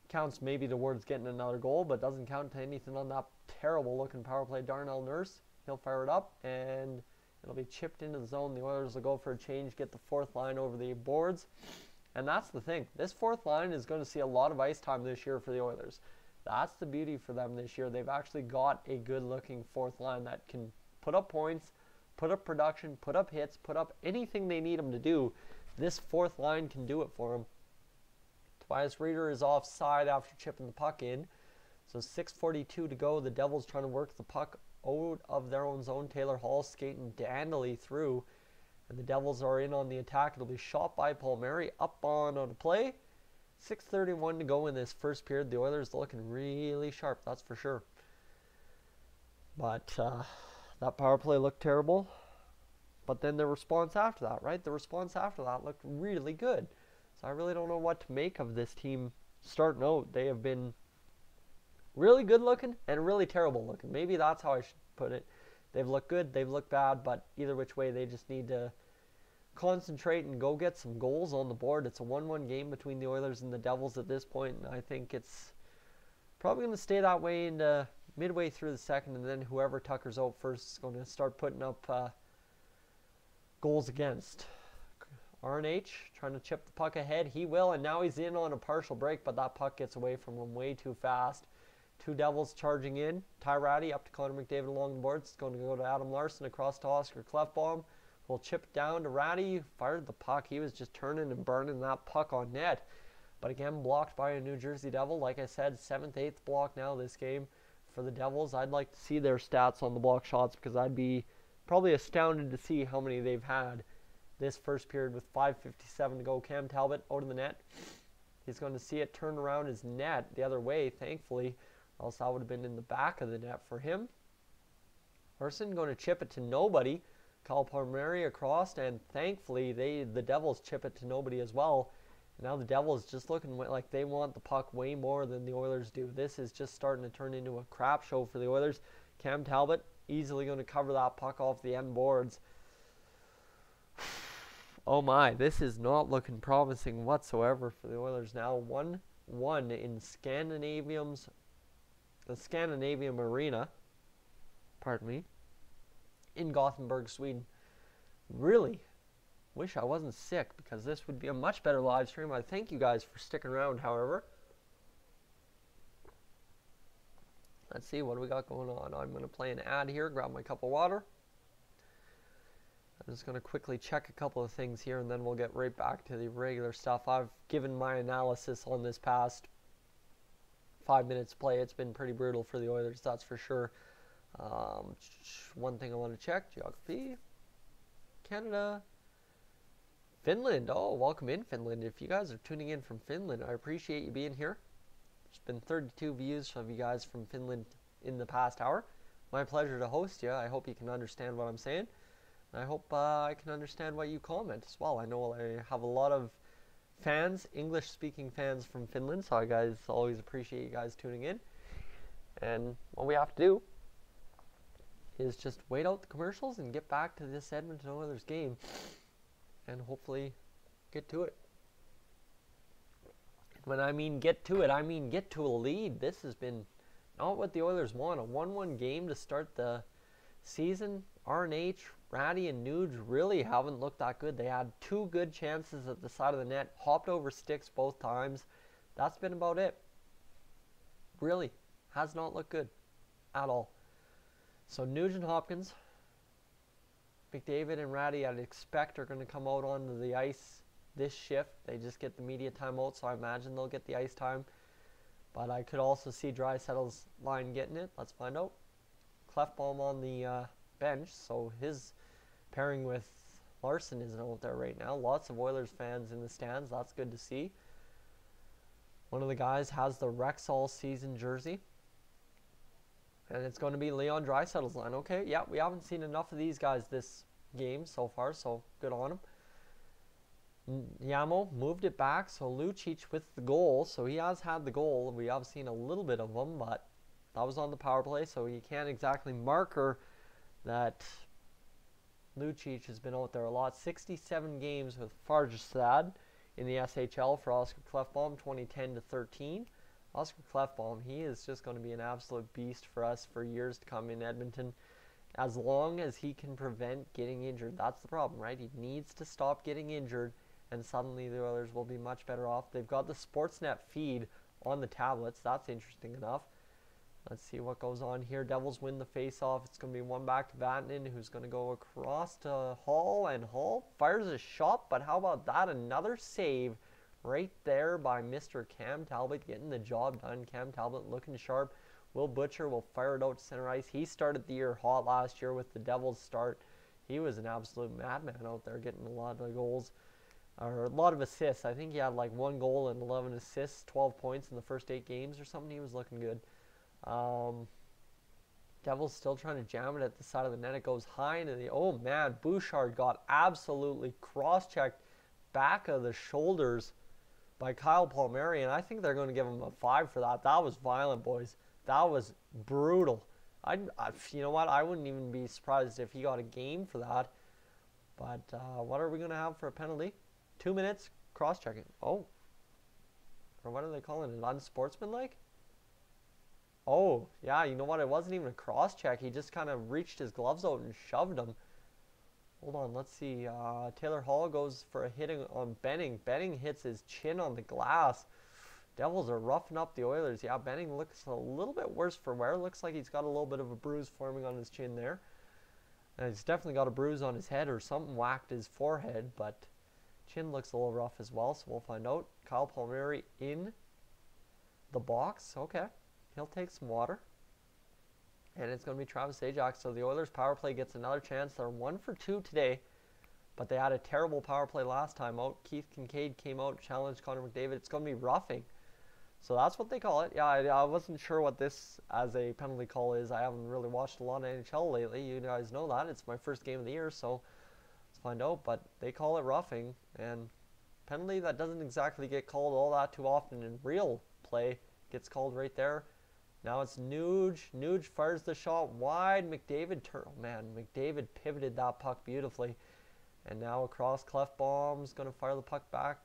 Counts maybe towards getting another goal, but doesn't count to anything on that terrible looking power play. Darnell Nurse, he'll fire it up, and It'll be chipped into the zone. The Oilers will go for a change, get the fourth line over the boards. And that's the thing. This fourth line is going to see a lot of ice time this year for the Oilers. That's the beauty for them this year. They've actually got a good-looking fourth line that can put up points, put up production, put up hits, put up anything they need them to do. This fourth line can do it for them. Tobias Reeder is offside after chipping the puck in. So 6:42 to go. The Devils trying to work the puck out of their own zone. Taylor Hall skating dandily through. And the Devils are in on the attack. It'll be shot by Palmieri up on a play. 6:31 to go in this first period. The Oilers looking really sharp, that's for sure. But that power play looked terrible. But then the response after that, right? The response after that looked really good. So I really don't know what to make of this team starting out. They have been really good looking and really terrible looking. Maybe that's how I should put it. They've looked good, they've looked bad, but either which way, they just need to concentrate and go get some goals on the board. It's a 1-1 game between the Oilers and the Devils at this point, and I think it's probably going to stay that way into midway through the second, and then whoever tuckers out first is going to start putting up goals against. RNH trying to chip the puck ahead. He will, and now he's in on a partial break, but that puck gets away from him way too fast. Two Devils charging in. Ty Ratty up to Connor McDavid along the boards. It's going to go to Adam Larson across to Oscar Klefbom. Will chip down to Ratty. Fired the puck. He was just turning and burning that puck on net. But again, blocked by a New Jersey Devil. Like I said, 7th, 8th block now this game for the Devils. I'd like to see their stats on the block shots because I'd be probably astounded to see how many they've had this first period with 5:57 to go. Cam Talbot out of the net. He's going to see it turn around his net the other way, thankfully. Else that would have been in the back of the net for him. Larson going to chip it to nobody. Kyle Palmieri across, and thankfully the Devils chip it to nobody as well. And now the Devils just looking like they want the puck way more than the Oilers do. This is just starting to turn into a crap show for the Oilers. Cam Talbot easily going to cover that puck off the end boards. Oh my, this is not looking promising whatsoever for the Oilers now. 1-1 in the Scandinavium Arena, in Gothenburg, Sweden. Really wish I wasn't sick because this would be a much better live stream. I thank you guys for sticking around, however. Let's see, what do we got going on? I'm going to play an ad here, grab my cup of water. I'm just going to quickly check a couple of things here, and then we'll get right back to the regular stuff. I've given my analysis on this past 5 minutes play. It's been pretty brutal for the Oilers, that's for sure. One thing I want to check, geography, Canada, Finland. Oh, welcome in, Finland. If you guys are tuning in from Finland, I appreciate you being here. There's been 32 views of you guys from Finland in the past hour. My pleasure to host you. I hope you can understand what I'm saying. I hope I can understand what you comment as well. I know I have a lot of fans, English-speaking fans from Finland, so I guys always appreciate you guys tuning in. And what we have to do is just wait out the commercials and get back to this Edmonton Oilers game and hopefully get to it. When I mean get to it, I mean get to a lead. This has been not what the Oilers want. A 1-1 game to start the season. RNH, Ratty, and Nuge really haven't looked that good. They had 2 good chances at the side of the net, hopped over sticks both times. That's been about it. Really has not looked good at all. So Nuge and Hopkins, McDavid and Ratty, I'd expect are going to come out onto the ice this shift. They just get the media timeout, so I imagine they'll get the ice time. But I could also see Draisaitl's line getting it. Let's find out. Klefbom on the bench, so his pairing with Larson isn't out there right now. Lots of Oilers fans in the stands. That's good to see. One of the guys has the Rexall season jersey. And it's going to be Leon Draisaitl's line. Okay, yeah, we haven't seen enough of these guys this game so far, so good on him. Yamo moved it back, so Lucic with the goal. So he has had the goal. We have seen a little bit of him, but that was on the power play, so you can't exactly marker that Lucic has been out there a lot. 67 games with Farjestad in the SHL for Oscar Klefbom, 2010-13. Oscar Klefbom, he is just going to be an absolute beast for us for years to come in Edmonton. as long as he can prevent getting injured. That's the problem, right? He needs to stop getting injured, and suddenly the Oilers will be much better off. They've got the Sportsnet feed on the tablets. That's interesting enough. Let's see what goes on here. Devils win the face-off. It's going to be one back to Vatanen, who's going to go across to Hall, and Hall fires a shot, but how about that? Another save right there by Mr. Cam Talbot, getting the job done. Cam Talbot looking sharp. Will Butcher will fire it out to center ice. He started the year hot last year with the Devils start. He was an absolute madman out there, getting a lot of goals, or a lot of assists. I think he had like 1 goal and 11 assists, 12 points in the first 8 games or something. He was looking good. Devils still trying to jam it at the side of the net. It goes high into the, oh man, Bouchard got absolutely cross-checked back of the shoulders by Kyle Palmieri, and I think they're going to give him a 5 for that. That was violent, boys. That was brutal. You know what? I wouldn't even be surprised if he got a game for that. But what are we going to have for a penalty? 2 minutes, cross-checking. Oh. Or what are they calling it? Unsportsmanlike? Oh, yeah, you know what? It wasn't even a cross-check. He just kind of reached his gloves out and shoved them. Hold on, let's see. Taylor Hall goes for a hit on Benning. Benning hits his chin on the glass. Devils are roughing up the Oilers. Yeah, Benning looks a little bit worse for wear. Looks like he's got a little bit of a bruise forming on his chin there. And he's definitely got a bruise on his head, or something whacked his forehead, but chin looks a little rough as well, so we'll find out. Kyle Palmieri in the box. Okay. He'll take some water. And it's going to be Travis Ajax. So the Oilers power play gets another chance. They're 1 for 2 today, but they had a terrible power play last time out. Keith Kincaid came out, challenged Connor McDavid. It's going to be roughing. So that's what they call it. Yeah, I wasn't sure what this as a penalty call is. I haven't really watched a lot of NHL lately. You guys know that. It's my first game of the year, so let's find out. But they call it roughing, and penalty that doesn't exactly get called all that too often in real play gets called right there. Now it's Nuge. Nuge fires the shot wide. McDavid oh man, McDavid pivoted that puck beautifully. And now across, Clefbaum's going to fire the puck back.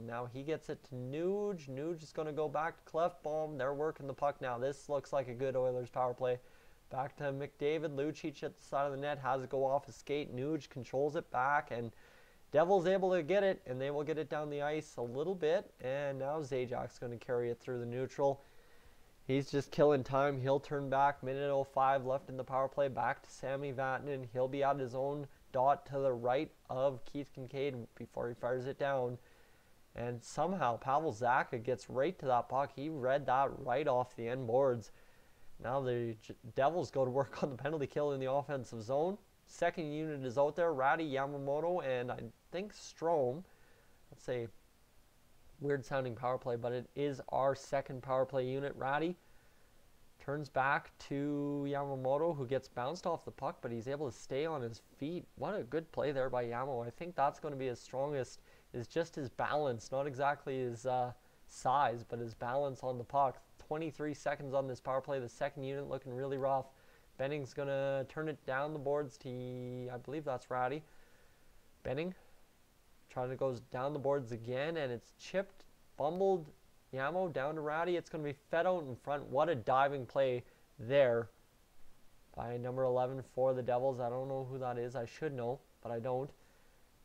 Now he gets it to Nuge. Nuge is going to go back to Clefbaum. They're working the puck now. This looks like a good Oilers power play. Back to McDavid. Lucic at the side of the net has it go off his skate. Nuge controls it back, and Devils able to get it, and they will get it down the ice a little bit. And now Zajak's going to carry it through the neutral. He's just killing time. He'll turn back. Minute 05 left in the power play. Back to Sammy Vatanen. He'll be at his own dot to the right of Keith Kincaid before he fires it down. And somehow Pavel Zacha gets right to that puck. He read that right off the end boards. Now the Devils go to work on the penalty kill in the offensive zone. Second unit is out there. Ratty, Yamamoto, and I think Strome. That's a weird sounding power play, but it is our second power play unit. Ratty turns back to Yamamoto, who gets bounced off the puck, but he's able to stay on his feet. What a good play there by Yamo. I think that's going to be his strongest, is just his balance, not exactly his size, but his balance on the puck. 23 seconds on this power play. The second unit looking really rough. Benning's going to turn it down the boards to, I believe that's Ratty. Benning trying to go down the boards again, and it's chipped, bumbled, Yamo down to Ratty. It's going to be fed out in front. What a diving play there by number 11 for the Devils. I don't know who that is. I should know, but I don't.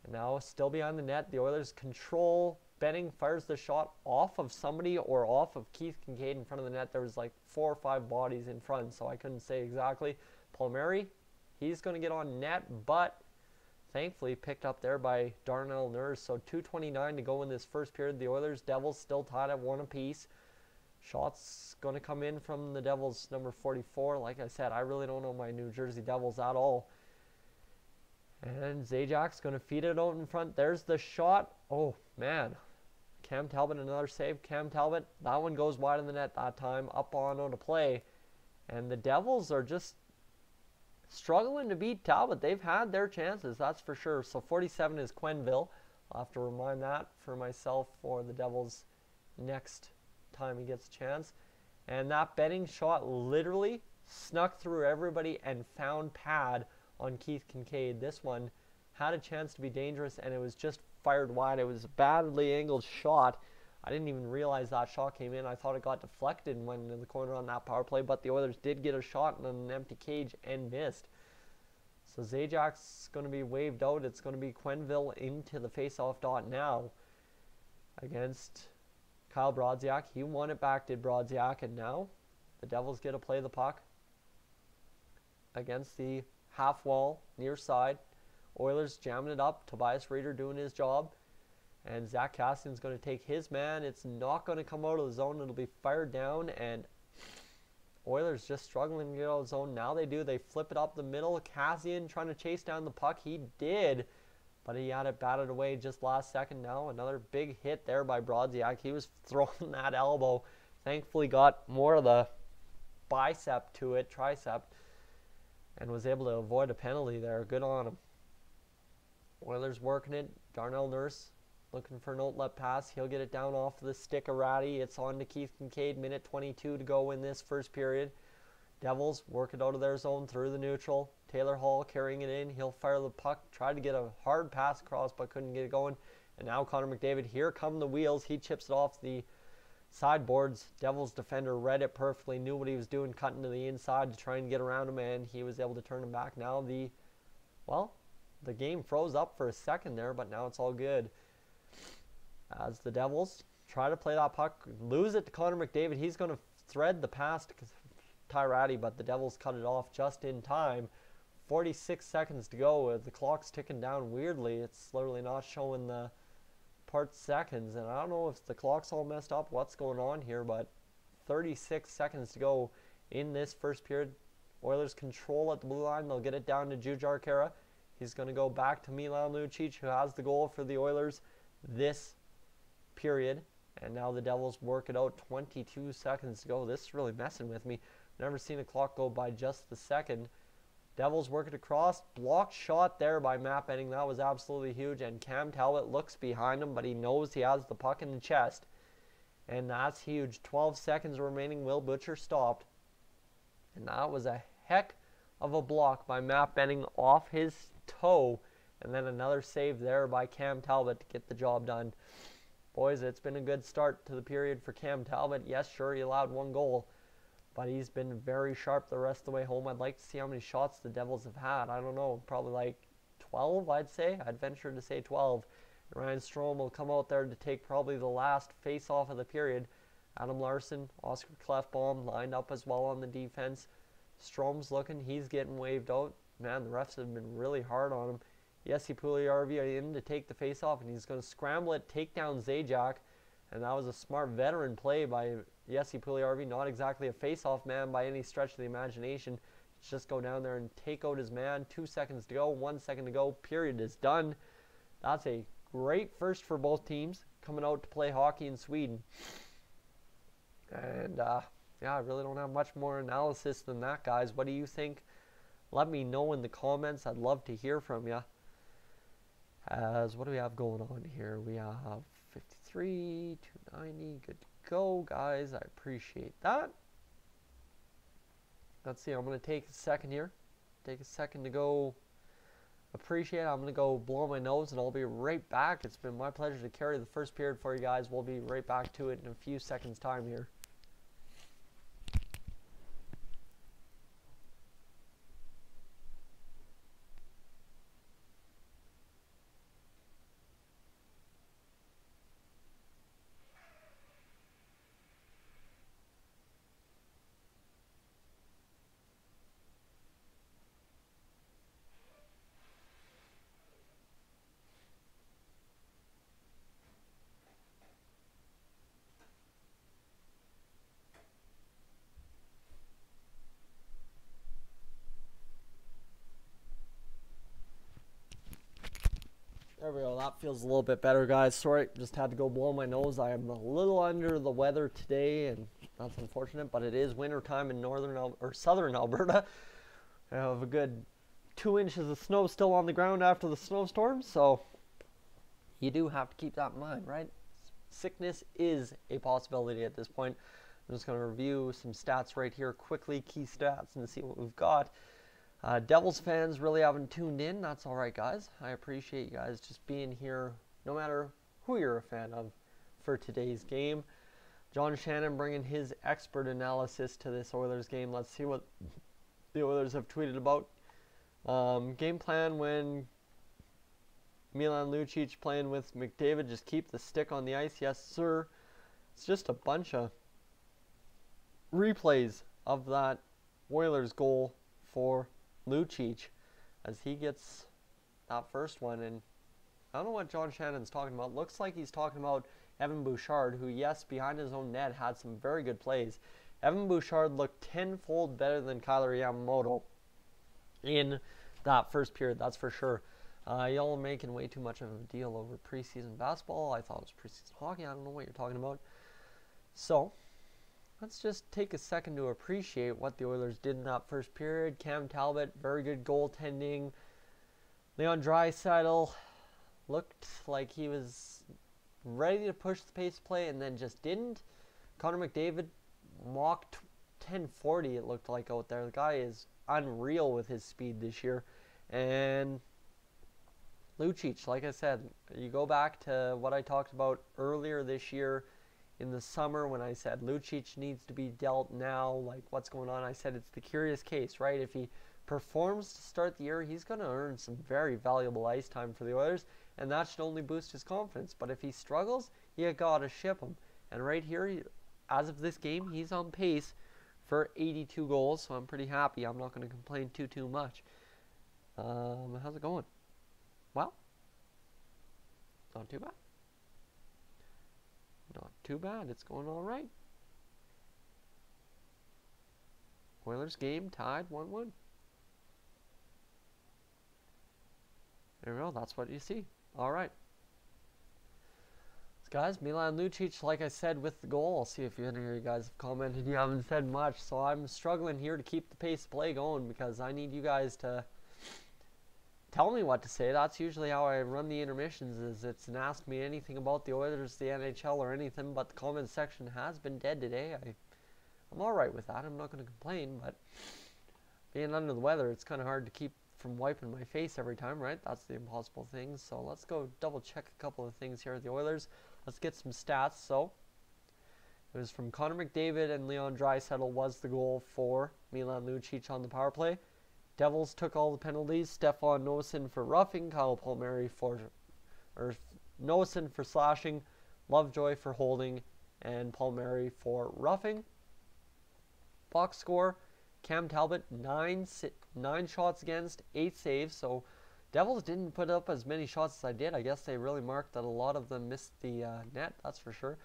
And now still behind the net. The Oilers control. Benning fires the shot off of somebody or off of Keith Kincaid in front of the net. There was like 4 or 5 bodies in front, so I couldn't say exactly. Palmieri, he's going to get on net, but thankfully picked up there by Darnell Nurse. So 2:29 to go in this first period. The Oilers, Devils still tied at 1 apiece. Shots going to come in from the Devils, number 44. Like I said, I really don't know my New Jersey Devils at all. And Zajak's going to feed it out in front. There's the shot. Oh, man. Cam Talbot, another save. Cam Talbot, that one goes wide in the net that time. Up on to play. And the Devils are just struggling to beat Talbot. They've had their chances, that's for sure. So 47 is Quenneville. I'll have to remind that for myself for the Devils next time he gets a chance. And that Benning shot literally snuck through everybody and found pad on Keith Kincaid. This one had a chance to be dangerous, and it was just fired wide. It was a badly angled shot. I didn't even realize that shot came in. I thought it got deflected and went into the corner on that power play, but the Oilers did get a shot in an empty cage and missed. So Zajak's going to be waved out. It's going to be Quenneville into the faceoff dot now against Kyle Brodziak. He won it back, did Brodziak, and now the Devils get to play the puck against the half wall near side. Oilers jamming it up. Tobias Reeder doing his job. And Zach Cassian's going to take his man. It's not going to come out of the zone. It'll be fired down. And Oilers just struggling to get out of the zone. Now they do. They flip it up the middle. Cassian trying to chase down the puck. He did. But he had it batted away just last second now. Another big hit there by Brodziak. He was throwing that elbow. Thankfully got more of the bicep to it, tricep, and was able to avoid a penalty there. Good on him. Oilers working it. Darnell Nurse looking for an outlet pass. He'll get it down off the stick of Ratty. It's on to Keith Kincaid. Minute 22 to go in this first period. Devils work it out of their zone through the neutral. Taylor Hall carrying it in. He'll fire the puck. Tried to get a hard pass across, but couldn't get it going. And now Connor McDavid. Here come the wheels. He chips it off the sideboards. Devils defender read it perfectly. Knew what he was doing, cutting to the inside to try and get around him, and he was able to turn him back. Now the game froze up for a second there, but now it's all good. As the Devils try to play that puck, lose it to Connor McDavid. He's going to thread the pass to Ty Ratty, but the Devils cut it off just in time. 46 seconds to go. The clock's ticking down weirdly. It's literally not showing the part seconds, and I don't know if the clock's all messed up, what's going on here, but 36 seconds to go in this first period. Oilers control at the blue line. They'll get it down to Jujhar Khaira. He's going to go back to Milan Lucic, who has the goal for the Oilers this period. And now the Devils work it out. 22 seconds to go. This is really messing with me. Never seen a clock go by just the second. Devils work it across. Blocked shot there by Matt Benning. That was absolutely huge. And Cam Talbot looks behind him, but he knows he has the puck in the chest. And that's huge. 12 seconds remaining. Will Butcher stopped. And that was a heck of a block by Matt Benning off his toe. And then another save there by Cam Talbot to get the job done. Boys, it's been a good start to the period for Cam Talbot. Yes, sure, he allowed one goal, but he's been very sharp the rest of the way home. I'd like to see how many shots the Devils have had. I don't know, probably like 12, I'd say. I'd venture to say 12. And Ryan Strome will come out there to take probably the last face-off of the period. Adam Larson, Oscar Klefbom lined up as well on the defense. Strome's looking, he's getting waved out. Man, the refs have been really hard on him. Jesse Puljujarvi in to take the face-off, and he's going to scramble it, take down Zajac. And that was a smart veteran play by Jesse Puljujarvi. Not exactly a face-off man by any stretch of the imagination. Just go down there and take out his man. 2 seconds to go, 1 second to go. Period is done. That's a great first for both teams coming out to play hockey in Sweden. And, yeah, I really don't have much more analysis than that, guys. What do you think? Let me know in the comments. I'd love to hear from you. As what do we have going on here? We have 53, 290. Good to go, guys. I appreciate that. Let's see. I'm going to take a second here. Take a second to go appreciate it. I'm going to go blow my nose, and I'll be right back. It's been my pleasure to carry the first period for you guys. We'll be right back to it in a few seconds' time here. There we go. That feels a little bit better, guys. Sorry, just had to go blow my nose. I am a little under the weather today, and that's unfortunate, but it is winter time in southern Alberta. I have a good 2 inches of snow still on the ground after the snowstorm, so you do have to keep that in mind, right? Sickness is a possibility at this point. I'm just going to review some stats right here quickly, key stats, and see what we've got. Devils fans really haven't tuned in. That's all right, guys. I appreciate you guys just being here, no matter who you're a fan of, for today's game. John Shannon bringing his expert analysis to this Oilers game. Let's see what the Oilers have tweeted about. Game plan when Milan Lucic playing with McDavid, just keep the stick on the ice. Yes, sir. It's just a bunch of replays of that Oilers goal for Lucic as he gets that first one. And I don't know what John Shannon's talking about. Looks like he's talking about Evan Bouchard, who, yes, behind his own net had some very good plays. Evan Bouchard looked tenfold better than Kyler Yamamoto in that first period, that's for sure. Y'all are making way too much of a deal over preseason basketball. I thought it was preseason hockey. I don't know what you're talking about. So, let's just take a second to appreciate what the Oilers did in that first period. Cam Talbot, very good goaltending. Leon Draisaitl looked like he was ready to push the pace of play and then just didn't. Connor McDavid mocked 1040, it looked like, out there. The guy is unreal with his speed this year. And Lucic, like I said, you go back to what I talked about earlier this year in the summer when I said Lucic needs to be dealt now, like what's going on. I said it's the curious case, right? If he performs to start the year, he's going to earn some very valuable ice time for the Oilers, and that should only boost his confidence. But if he struggles, you got to ship him. And right here, as of this game, he's on pace for 82 goals, so I'm pretty happy. I'm not going to complain too much. How's it going? Well, not too bad. Not too bad. It's going all right. Oilers game tied 1-1. There we go. That's what you see. All right. So guys, Milan Lucic, like I said, with the goal. I'll see if any of you guys have commented. You haven't said much, so I'm struggling here to keep the pace of play going because I need you guys to tell me what to say. That's usually how I run the intermissions, is it's an ask me anything about the Oilers, the NHL, or anything, but the comment section has been dead today. I'm alright with that. I'm not going to complain, but being under the weather, it's kind of hard to keep from wiping my face every time, right? That's the impossible thing. So let's go double check a couple of things here at the Oilers. Let's get some stats. So it was from Connor McDavid, and Leon Draisaitl was the goal for Milan Lucic on the power play. Devils took all the penalties. Stefan Noesen for roughing, Kyle Palmieri Noesen for slashing, Lovejoy for holding, and Palmieri for roughing. Box score, Cam Talbot, 9 shots against, 8 saves. So Devils didn't put up as many shots as I did. I guess they really marked that a lot of them missed the net, that's for sure.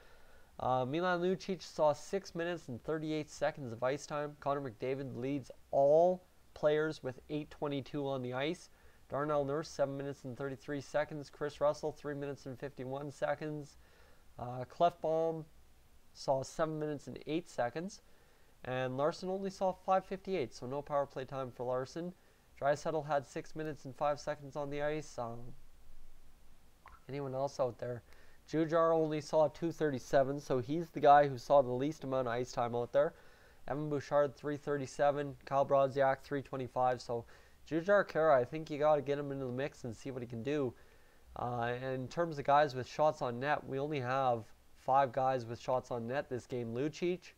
Milan Lucic saw 6 minutes and 38 seconds of ice time. Connor McDavid leads all players with 8:22 on the ice. Darnell Nurse, 7 minutes and 33 seconds. Chris Russell, 3 minutes and 51 seconds. Clefbaum saw 7 minutes and 8 seconds. And Larson only saw 5:58, so no power play time for Larson. Draisaitl had 6 minutes and 5 seconds on the ice. Anyone else out there? Jujar only saw 2:37, so he's the guy who saw the least amount of ice time out there. Evan Bouchard, 3:37. Kyle Brodziak, 3:25. So Jujar Kara, I think you got to get him into the mix and see what he can do. And in terms of guys with shots on net, we only have 5 guys with shots on net this game. Lucic,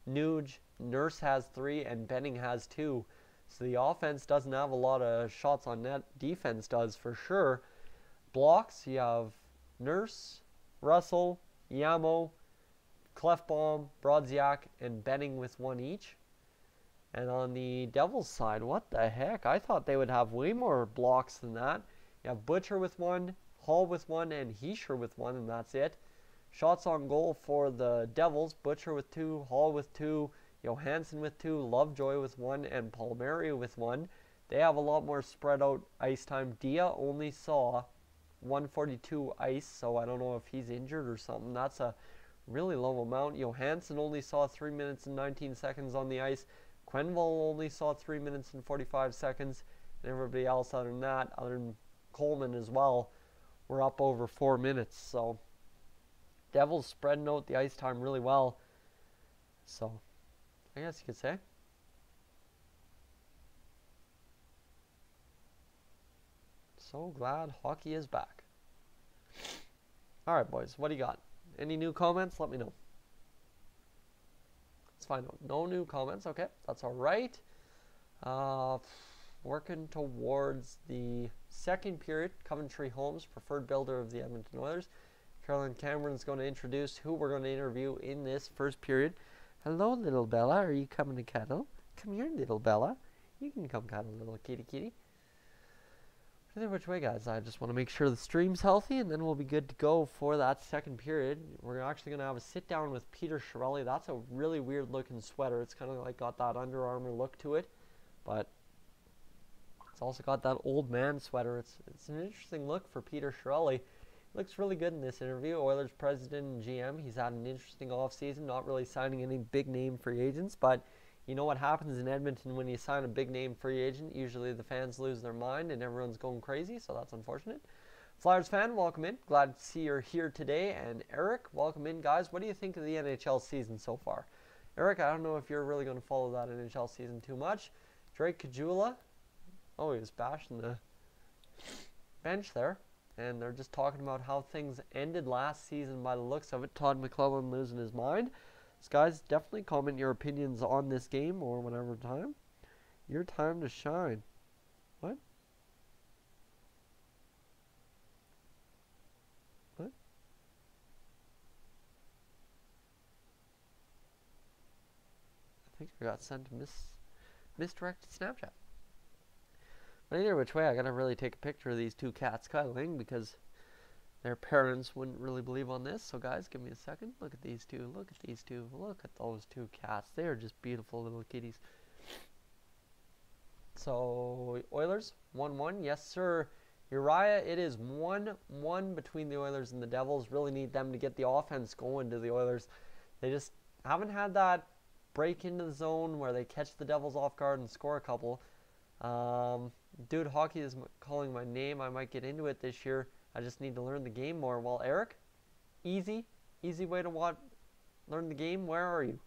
Nuge, Nurse has 3, and Benning has 2. So the offense doesn't have a lot of shots on net. Defense does for sure. Blocks, you have Nurse, Russell, Yamo, Clefbaum, Brodziak, and Benning with 1 each. And on the Devils side, what the heck? I thought they would have way more blocks than that. You have Butcher with 1, Hall with 1, and Heischer with 1, and that's it. Shots on goal for the Devils, Butcher with 2, Hall with 2, Johansson with 2, Lovejoy with 1, and Palmieri with 1. They have a lot more spread out ice time. Dia only saw 142 ice, so I don't know if he's injured or something. That's a really low amount. Johansson only saw 3 minutes and 19 seconds on the ice. Quenville only saw 3 minutes and 45 seconds. And everybody else other than that, other than Coleman as well, were up over 4 minutes. So Devils spreading out the ice time really well. So I guess you could say. So glad hockey is back. Alright, boys, what do you got? Any new comments? Let me know. Let's find out. No new comments. Okay, that's alright. working towards the second period. Coventry Holmes, preferred builder of the Edmonton Oilers. Carolyn Cameron's going to introduce who we're going to interview in this first period. Hello, little Bella. Are you coming to cuddle? Come here, little Bella. You can come cuddle, little kitty kitty. Either which way, guys, I just want to make sure the stream's healthy, and then we'll be good to go for that second period. We're actually going to have a sit-down with Peter Chiarelli. That's a really weird-looking sweater. It's kind of like got that Under Armour look to it, but it's also got that old man sweater. It's an interesting look for Peter Chiarelli. Looks really good in this interview. Oilers president and GM. He's had an interesting offseason, not really signing any big-name free agents, but you know what happens in Edmonton when you sign a big-name free agent? Usually the fans lose their mind and everyone's going crazy, so that's unfortunate. Flyers fan, welcome in. Glad to see you're here today. And Eric, welcome in, guys. What do you think of the NHL season so far? Eric, I don't know if you're really going to follow that NHL season too much. Drake Caggiula, oh, he was bashing the bench there. And they're just talking about how things ended last season by the looks of it. Todd McClellan losing his mind. So guys, definitely comment your opinions on this game or whatever time. Your time to shine. What? What? I think I got sent a misdirected Snapchat. But either which way, I gotta really take a picture of these two cats cuddling because their parents wouldn't really believe on this. So guys, give me a second. Look at these two. Look at these two. Look at those two cats. They are just beautiful little kitties. So Oilers 1-1. Yes, sir. Uriah, it is 1-1 between the Oilers and the Devils. Really need them to get the offense going to the Oilers. They just haven't had that break into the zone where they catch the Devils off guard and score a couple. Dude, hockey is calling my name. I might get into it this year. I just need to learn the game more. Well, Eric, easy way to learn the game. Where are you?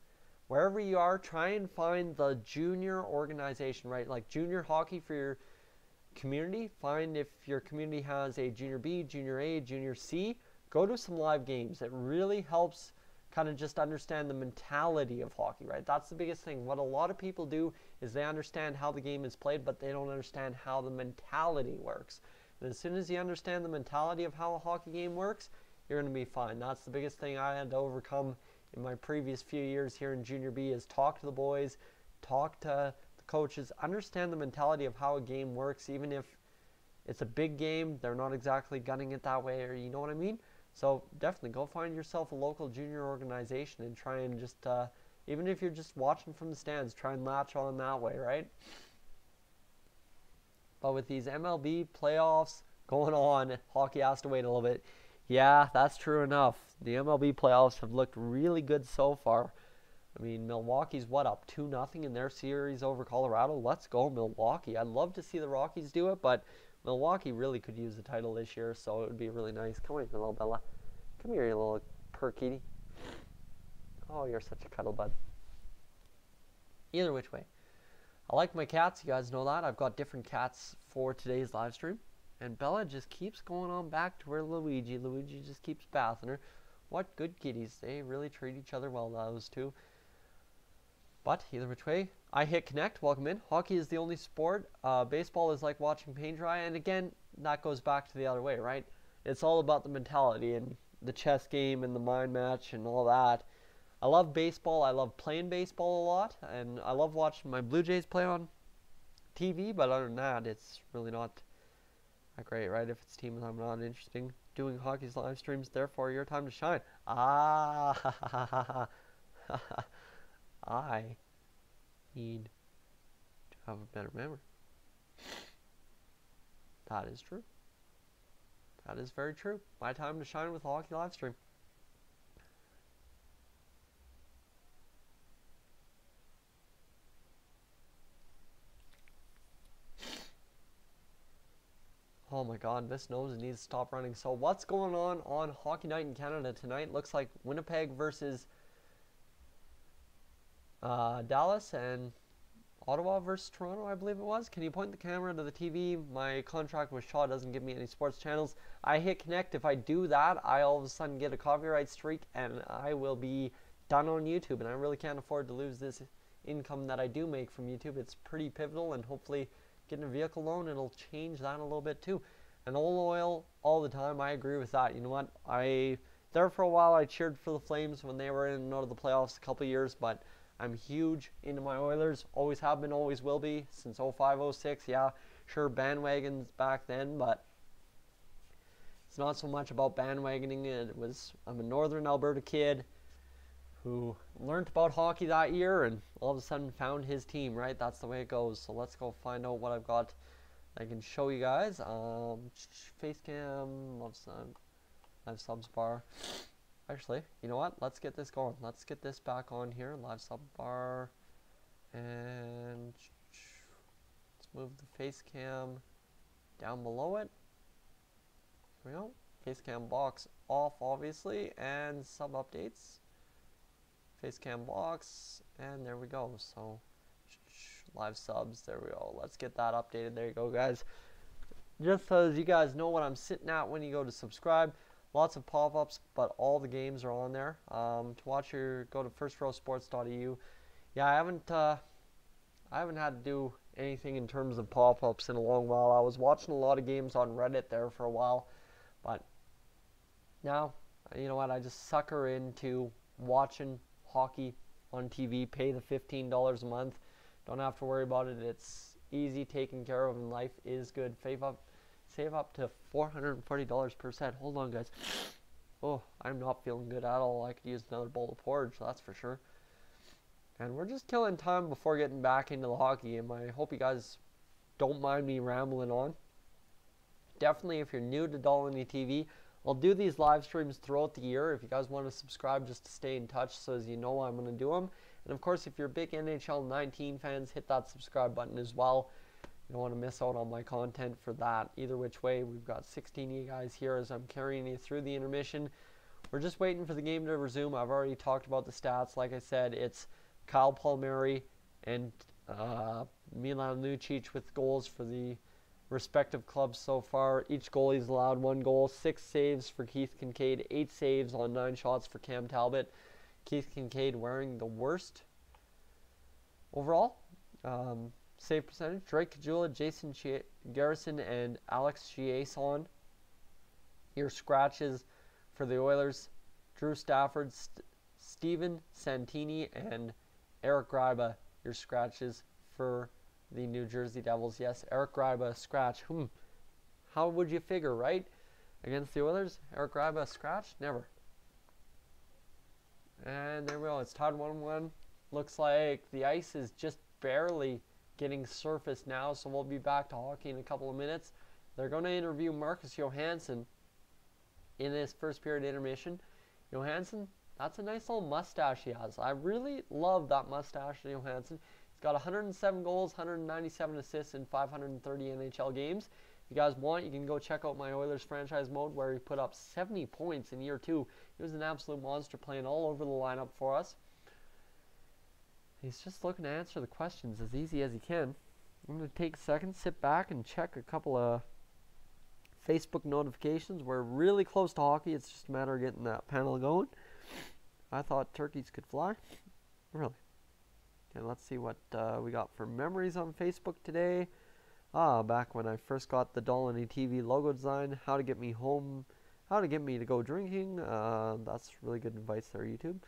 Wherever you are, try and find the junior organization, right? Like junior hockey for your community. Find if your community has a junior B, junior A, junior C. Go to some live games. It really helps kind of just understand the mentality of hockey, right? That's the biggest thing. What a lot of people do is they understand how the game is played, but they don't understand how the mentality works. And as soon as you understand the mentality of how a hockey game works, you're going to be fine. That's the biggest thing I had to overcome in my previous few years here in Junior B is talk to the boys, talk to the coaches, understand the mentality of how a game works, even if it's a big game, they're not exactly gunning it that way, or you know what I mean? So definitely go find yourself a local junior organization and try and just, even if you're just watching from the stands, try and latch on that way, right? But with these MLB playoffs going on, hockey has to wait a little bit. Yeah, that's true enough. The MLB playoffs have looked really good so far. I mean, Milwaukee's up 2-0 in their series over Colorado. Let's go, Milwaukee. I'd love to see the Rockies do it, but Milwaukee really could use the title this year, so it would be really nice. Come here, little Bella. Come here, you little purr kitty. Oh, you're such a cuddle bud. Either which way. I like my cats. You guys know that. I've got different cats for today's live stream. And Bella just keeps going on back to where Luigi just keeps bathing her. What good kitties. They really treat each other well, those two. But either which way, I hit connect. Welcome in. Hockey is the only sport. Baseball is like watching paint dry. And again, that goes back to the other way, right? It's all about the mentality and the chess game and the mind match and all that. I love baseball. I love playing baseball a lot. And I love watching my Blue Jays play on TV. But other than that, it's really not that great, right? If it's teams I'm not interested in doing hockey's live streams, therefore your time to shine. I need to have a better memory. That is true. That is very true. My time to shine with a hockey live stream. Oh my god, this nose needs to stop running. So what's going on Hockey Night in Canada tonight? Looks like Winnipeg versus Dallas and Ottawa versus Toronto, I believe it was. Can you point the camera to the TV? My contract with Shaw doesn't give me any sports channels. I hit connect. If I do that, I all of a sudden get a copyright streak and I will be done on YouTube. And I really can't afford to lose this income that I do make from YouTube. It's pretty pivotal and hopefully getting a vehicle loan, it'll change that a little bit too. And oil all the time, I agree with that. You know what? There for a while, I cheered for the Flames when they were in and out of the playoffs a couple years, but I'm huge into my Oilers. Always have been, always will be, since 05, 06. Yeah, sure, bandwagons back then, but it's not so much about bandwagoning. I'm a Northern Alberta kid who learned about hockey that year and all of a sudden found his team, right? That's the way it goes. So let's go find out what I've got I can show you guys. Facecam, live subs bar. Actually, you know what? Let's get this going. Let's get this back on here. Live sub bar. And let's move the face cam down below it. Here we go. Face cam box off, obviously. And sub updates. Face cam box. And there we go. So, live subs. There we go. Let's get that updated. There you go, guys. Just so you guys know what I'm sitting at when you go to subscribe. Lots of pop-ups, but all the games are on there. To watch go to firstrowsports.eu. Yeah, I haven't had to do anything in terms of pop-ups in a long while. I was watching a lot of games on Reddit there for a while, but now, you know what? I just sucker into watching hockey on TV. Pay the $15 a month. Don't have to worry about it. It's easy, taken care of, and life is good. Save up to $440 per set. Hold on, guys. Oh, I'm not feeling good at all. I could use another bowl of porridge, that's for sure. And we're just killing time before getting back into the hockey. And I hope you guys don't mind me rambling on. Definitely, if you're new to Dolany TV, I'll do these live streams throughout the year. If you guys want to subscribe just to stay in touch so as you know I'm going to do them. And of course, if you're big NHL 19 fans, hit that subscribe button as well. You don't want to miss out on my content for that. Either which way, we've got 16 of you guys here as I'm carrying you through the intermission. We're just waiting for the game to resume. I've already talked about the stats. Like I said, it's Kyle Palmieri and Milan Lucic with goals for the respective clubs so far. Each goalie's allowed 1 goal. 6 saves for Keith Kincaid. 8 saves on 9 shots for Cam Talbot. Keith Kincaid wearing the worst overall. Save percentage, Drake Caggiula, Jason Garrison, and Alex Chiasson. Your scratches for the Oilers, Drew Stafford, Steven Santini, and Eric Gryba. Your scratches for the New Jersey Devils. Yes, Eric Gryba, scratch. How would you figure, right? Against the Oilers, Eric Gryba, scratch? Never. And there we go. It's tied 1-1. Looks like the ice is just barely getting surfaced now, so we'll be back to hockey in a couple of minutes. They're going to interview Marcus Johansson in this first period intermission. Johansson, that's a nice little mustache he has. I really love that mustache of Johansson. He's got 107 goals, 197 assists in 530 NHL games. If you guys want, you can go check out my Oilers franchise mode where he put up 70 points in year 2. He was an absolute monster, playing all over the lineup for us. He's just looking to answer the questions as easy as he can. I'm going to take a second, sit back, and check a couple of Facebook notifications. We're really close to hockey. It's just a matter of getting that panel going. I thought turkeys could fly. Really. Okay, let's see what we got for memories on Facebook today. Back when I first got the Dolany TV logo design, how to get me home, how to get me to go drinking. That's really good advice there, YouTube.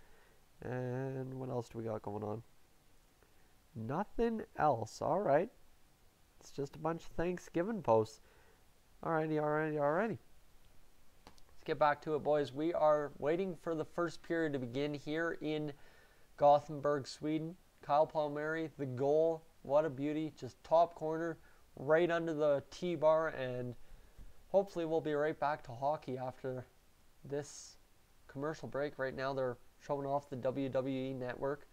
And what else do we got going on? Nothing else. Alright. It's just a bunch of Thanksgiving posts. Alrighty. Let's get back to it, boys. We are waiting for the first period to begin here in Gothenburg, Sweden. Kyle Palmieri, the goal. What a beauty. Just top corner, right under the T-bar, and hopefully we'll be right back to hockey after this commercial break. Right now they're showing off the WWE network.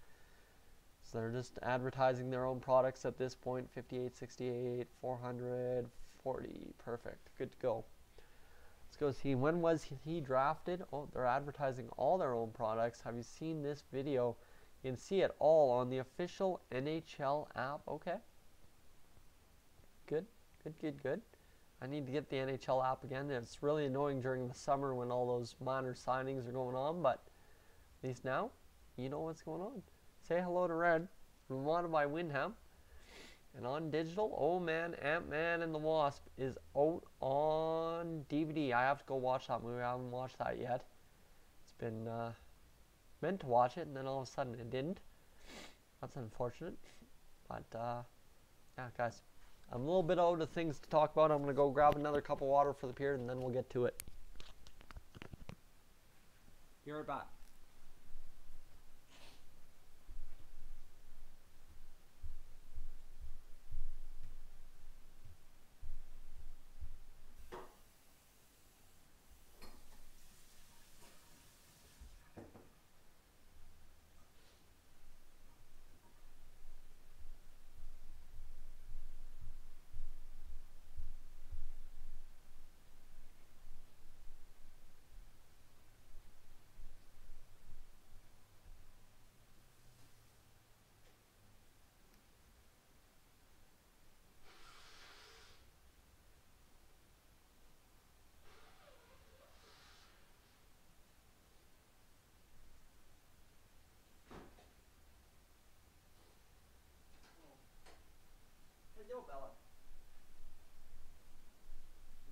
So they're just advertising their own products at this point. 58, 68, 440. Perfect. Good to go. Let's go see. When was he drafted? Oh, they're advertising all their own products. Have you seen this video? You can see it all on the official NHL app. Okay. Good. I need to get the NHL app again. It's really annoying during the summer when all those minor signings are going on, but at least now, you know what's going on. Say hello to Red, wanted by Windham. And on digital, oh man, Ant-Man and the Wasp is out on DVD. I have to go watch that movie. I haven't watched that yet. It's been meant to watch it, and then all of a sudden it didn't. That's unfortunate. But, yeah, guys, I'm a little bit out of things to talk about. I'm going to go grab another cup of water for the period, and then we'll get to it. Be right back.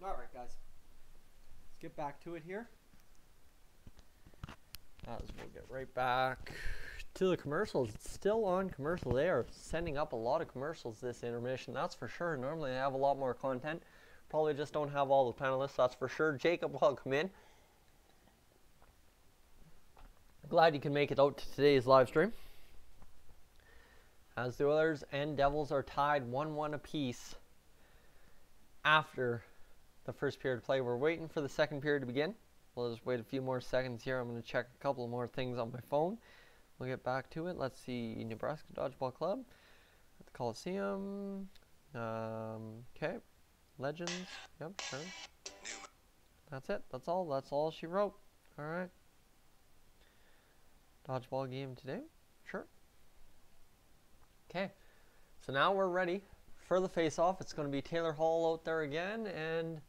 Alright, guys. Let's get back to it here. As we'll get right back to the commercials. It's still on commercial. They are sending up a lot of commercials this intermission, that's for sure. Normally they have a lot more content. Probably just don't have all the panelists, that's for sure. Jacob, welcome in. Glad you can make it out to today's live stream. As the Oilers and Devils are tied 1-1 apiece after the first period play. We're waiting for the second period to begin. We'll just wait a few more seconds here. I'm going to check a couple of more things on my phone. We'll get back to it. Let's see. Nebraska Dodgeball Club at the Coliseum. Okay. Legends. Yep, sure. That's it. That's all. That's all she wrote. All right. Dodgeball game today. Sure. Okay. So now we're ready for the face-off. It's going to be Taylor Hall out there again, and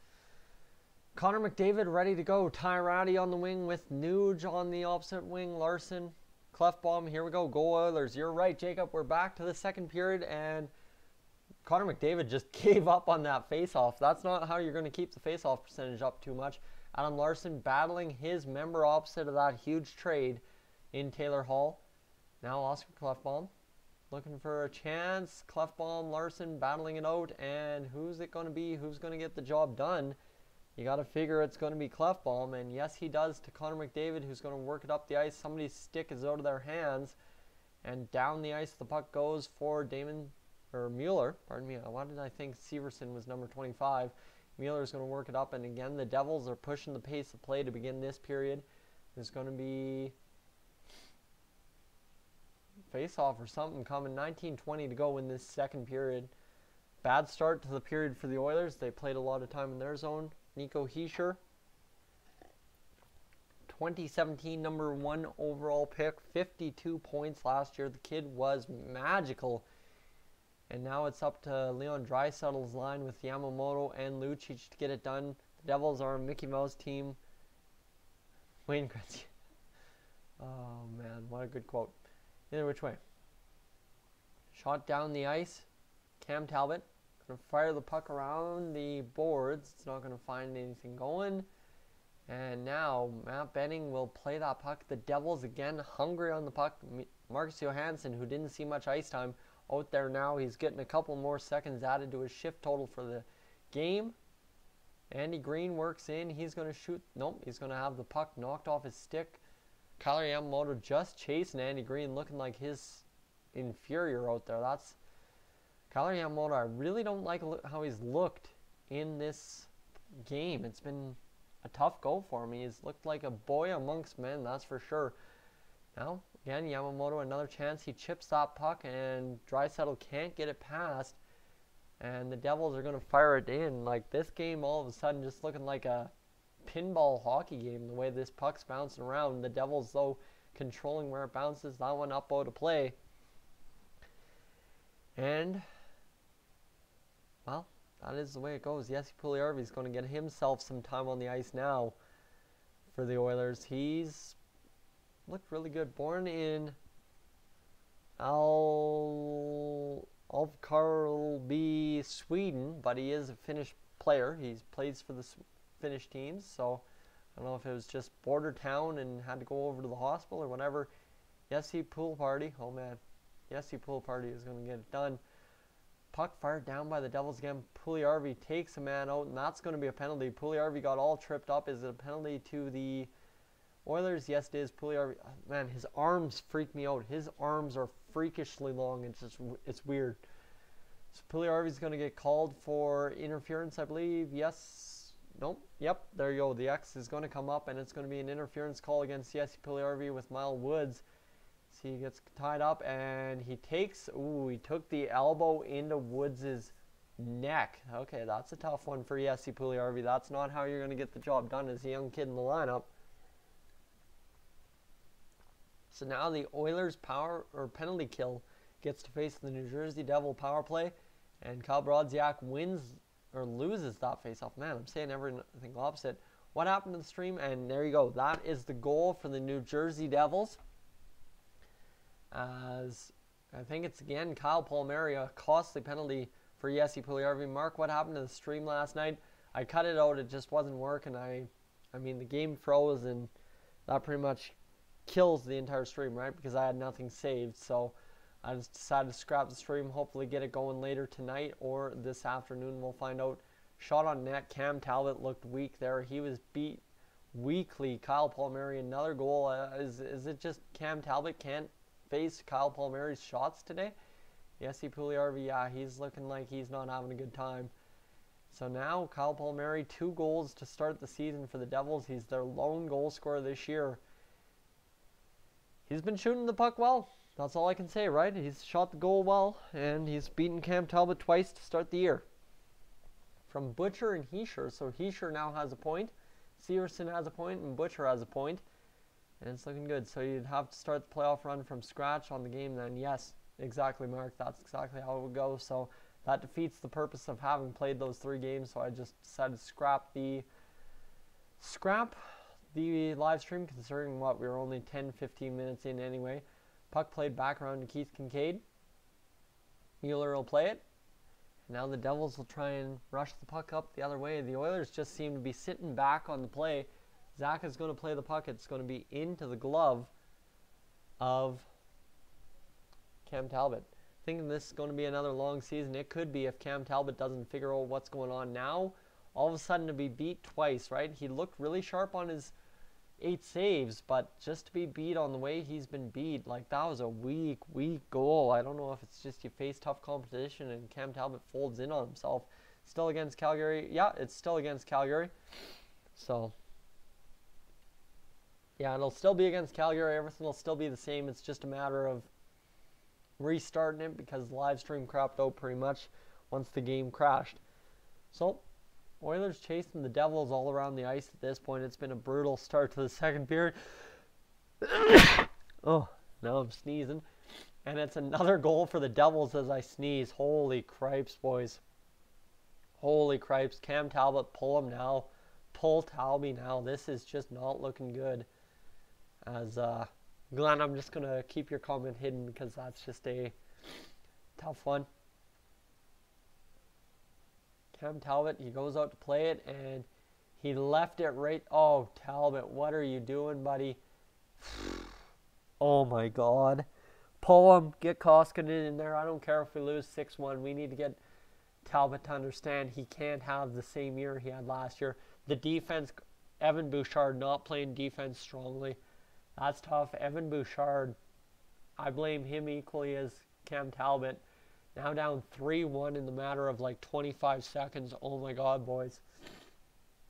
Connor McDavid ready to go. Ty Ratty on the wing with Nuge on the opposite wing. Larson, Clefbaum. Here we go. Go Oilers. You're right, Jacob. We're back to the second period, and Connor McDavid just gave up on that face-off. That's not how you're going to keep the face-off percentage up too much. Adam Larson battling his member opposite of that huge trade in Taylor Hall. Now Oscar Clefbaum looking for a chance. Clefbaum, Larson battling it out, and who's it going to be? Who's going to get the job done? You got to figure it's going to be Clefbaum, and yes, he does to Connor McDavid, who's going to work it up the ice. Somebody's stick is out of their hands, and down the ice the puck goes for Mueller. Pardon me. Why did I think Severson was number 25? Mueller's going to work it up, and again, the Devils are pushing the pace of play to begin this period. There's going to be face-off or something coming. 19:20 to go in this second period. Bad start to the period for the Oilers. They played a lot of time in their zone. Nico Hischier, 2017 number 1 overall pick, 52 points last year. The kid was magical. And now it's up to Leon Draisaitl's line with Yamamoto and Lucic to get it done. The Devils are a Mickey Mouse team. Wayne Gretzky. Oh man, what a good quote. Either which way. Shot down the ice. Cam Talbot going to fire the puck around the boards. It's not going to find anything going. And now Matt Benning will play that puck. The Devils again hungry on the puck. Marcus Johansson, who didn't see much ice time, out there now. He's getting a couple more seconds added to his shift total for the game. Andy Green works in. He's going to shoot. Nope, he's going to have the puck knocked off his stick. Kailer Yamamoto just chasing Andy Green, looking like his inferior out there. That's Kailer Yamamoto. I really don't like how he's looked in this game. It's been a tough go for him. He's looked like a boy amongst men, that's for sure. Now, again, Yamamoto, another chance. He chips that puck, and Draisaitl can't get it past. And the Devils are going to fire it in. Like, this game all of a sudden just looking like a pinball hockey game, the way this puck's bouncing around. The Devils, though, controlling where it bounces. That one up out of play. And, well, that is the way it goes. Jesse Puljujärvi's going to get himself some time on the ice now for the Oilers. He's looked really good. Born in Karlby, Sweden, but he is a Finnish player. He plays for the Finnish teams, so I don't know if it was just border town and had to go over to the hospital or whatever. Yessi pool party. Oh man, Yessi pool party is going to get it done. Puck fired down by the Devils again. Puljujärvi takes a man out, and that's going to be a penalty. Puljujärvi got all tripped up. Is it a penalty to the Oilers? Yes, it is. Puljujärvi, man, his arms freak me out. His arms are freakishly long. It's weird. So Puljujärvi's going to get called for interference, I believe. Yes. Nope. Yep. There you go. The X is going to come up, and it's going to be an interference call against Jesse Puljujärvi with Mile Woods. So he gets tied up, and he took the elbow into Woods' neck. Okay, that's a tough one for Jesse Puljujärvi. That's not how you're going to get the job done as a young kid in the lineup. So now the Oilers penalty kill gets to face the New Jersey Devil power play, and Kyle Brodziak wins or loses that faceoff. Man, I'm saying everything opposite. What happened to the stream? And there you go. That is the goal for the New Jersey Devils. As I think it's again Kyle Palmieri, a costly penalty for Jesse Puljujärvi. Mark, what happened to the stream last night? I cut it out. It just wasn't working. I mean, the game froze, and that pretty much kills the entire stream, right? Because I had nothing saved. So I just decided to scrap the stream. Hopefully get it going later tonight or this afternoon. We'll find out. Shot on net. Cam Talbot looked weak there. He was beat weakly. Kyle Palmieri, another goal. Is it just Cam Talbot can't face Kyle Palmieri's shots today? Jesse Puljujärvi, yeah, he's looking like he's not having a good time. So now Kyle Palmieri, 2 goals to start the season for the Devils. He's their lone goal scorer this year. He's been shooting the puck well. That's all I can say, right? He's shot the goal well, and he's beaten Cam Talbot twice to start the year. From Butcher and Heischer, so Heischer now has a point, Severson has a point, and Butcher has a point. And it's looking good. So you'd have to start the playoff run from scratch on the game then. Yes, exactly, Mark. That's exactly how it would go. So that defeats the purpose of having played those 3 games. So I just decided to scrap the live stream, considering what, we were only 10-15 minutes in anyway. Puck played back around to Keith Kincaid. Mueller will play it. Now the Devils will try and rush the puck up the other way. The Oilers just seem to be sitting back on the play. Zach is going to play the puck. It's going to be into the glove of Cam Talbot. Thinking this is going to be another long season. It could be if Cam Talbot doesn't figure out what's going on now. All of a sudden to be beat twice, right? He looked really sharp on his 8 saves, but just to be beat on the way he's been beat, like that was a weak goal. I don't know if it's just you face tough competition and Cam Talbot folds in on himself. Still against Calgary. Yeah, it's still against Calgary. So yeah, it'll still be against Calgary. Everything will still be the same. It's just a matter of restarting it because the live stream crapped out pretty much once the game crashed. So, Oilers chasing the Devils all around the ice at this point. It's been a brutal start to the second period. Oh, now I'm sneezing. And it's another goal for the Devils as I sneeze. Holy cripes, boys. Holy cripes. Cam Talbot, pull him now. Pull Talby now. This is just not looking good. As Glenn, I'm just going to keep your comment hidden because that's just a tough one. Cam Talbot, he goes out to play it, and he left it right. Oh, Talbot, what are you doing, buddy? Oh, my God. Pull him. Get Koskinen in there. I don't care if we lose 6-1. We need to get Talbot to understand he can't have the same year he had last year. The defense, Evan Bouchard not playing defense strongly. That's tough. Evan Bouchard, I blame him equally as Cam Talbot. Now down 3-1 in the matter of like 25 seconds. Oh my God, boys.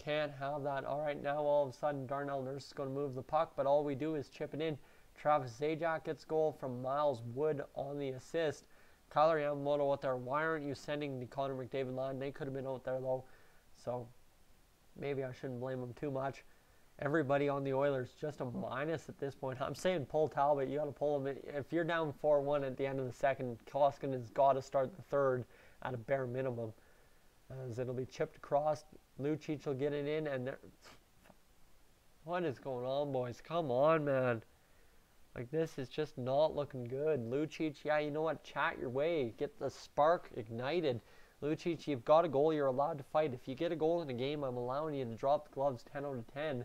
Can't have that. All right, now all of a sudden Darnell Nurse is going to move the puck, but all we do is chip it in. Travis Zajac gets goal from Miles Wood on the assist. Kyler Yamamoto out there. Why aren't you sending the Connor McDavid line? They could have been out there though. So maybe I shouldn't blame them too much. Everybody on the Oilers just a minus at this point. I'm saying pull Talbot. You got to pull him. If you're down 4-1 at the end of the second, Koskinen's got to start the third at a bare minimum. As it'll be chipped across. Lucic will get it in. And what is going on, boys? Come on, man. Like, this is just not looking good. Lucic, yeah, you know what? Chat your way. Get the spark ignited. Lucic, you've got a goal. You're allowed to fight. If you get a goal in a game, I'm allowing you to drop the gloves 10 out of 10.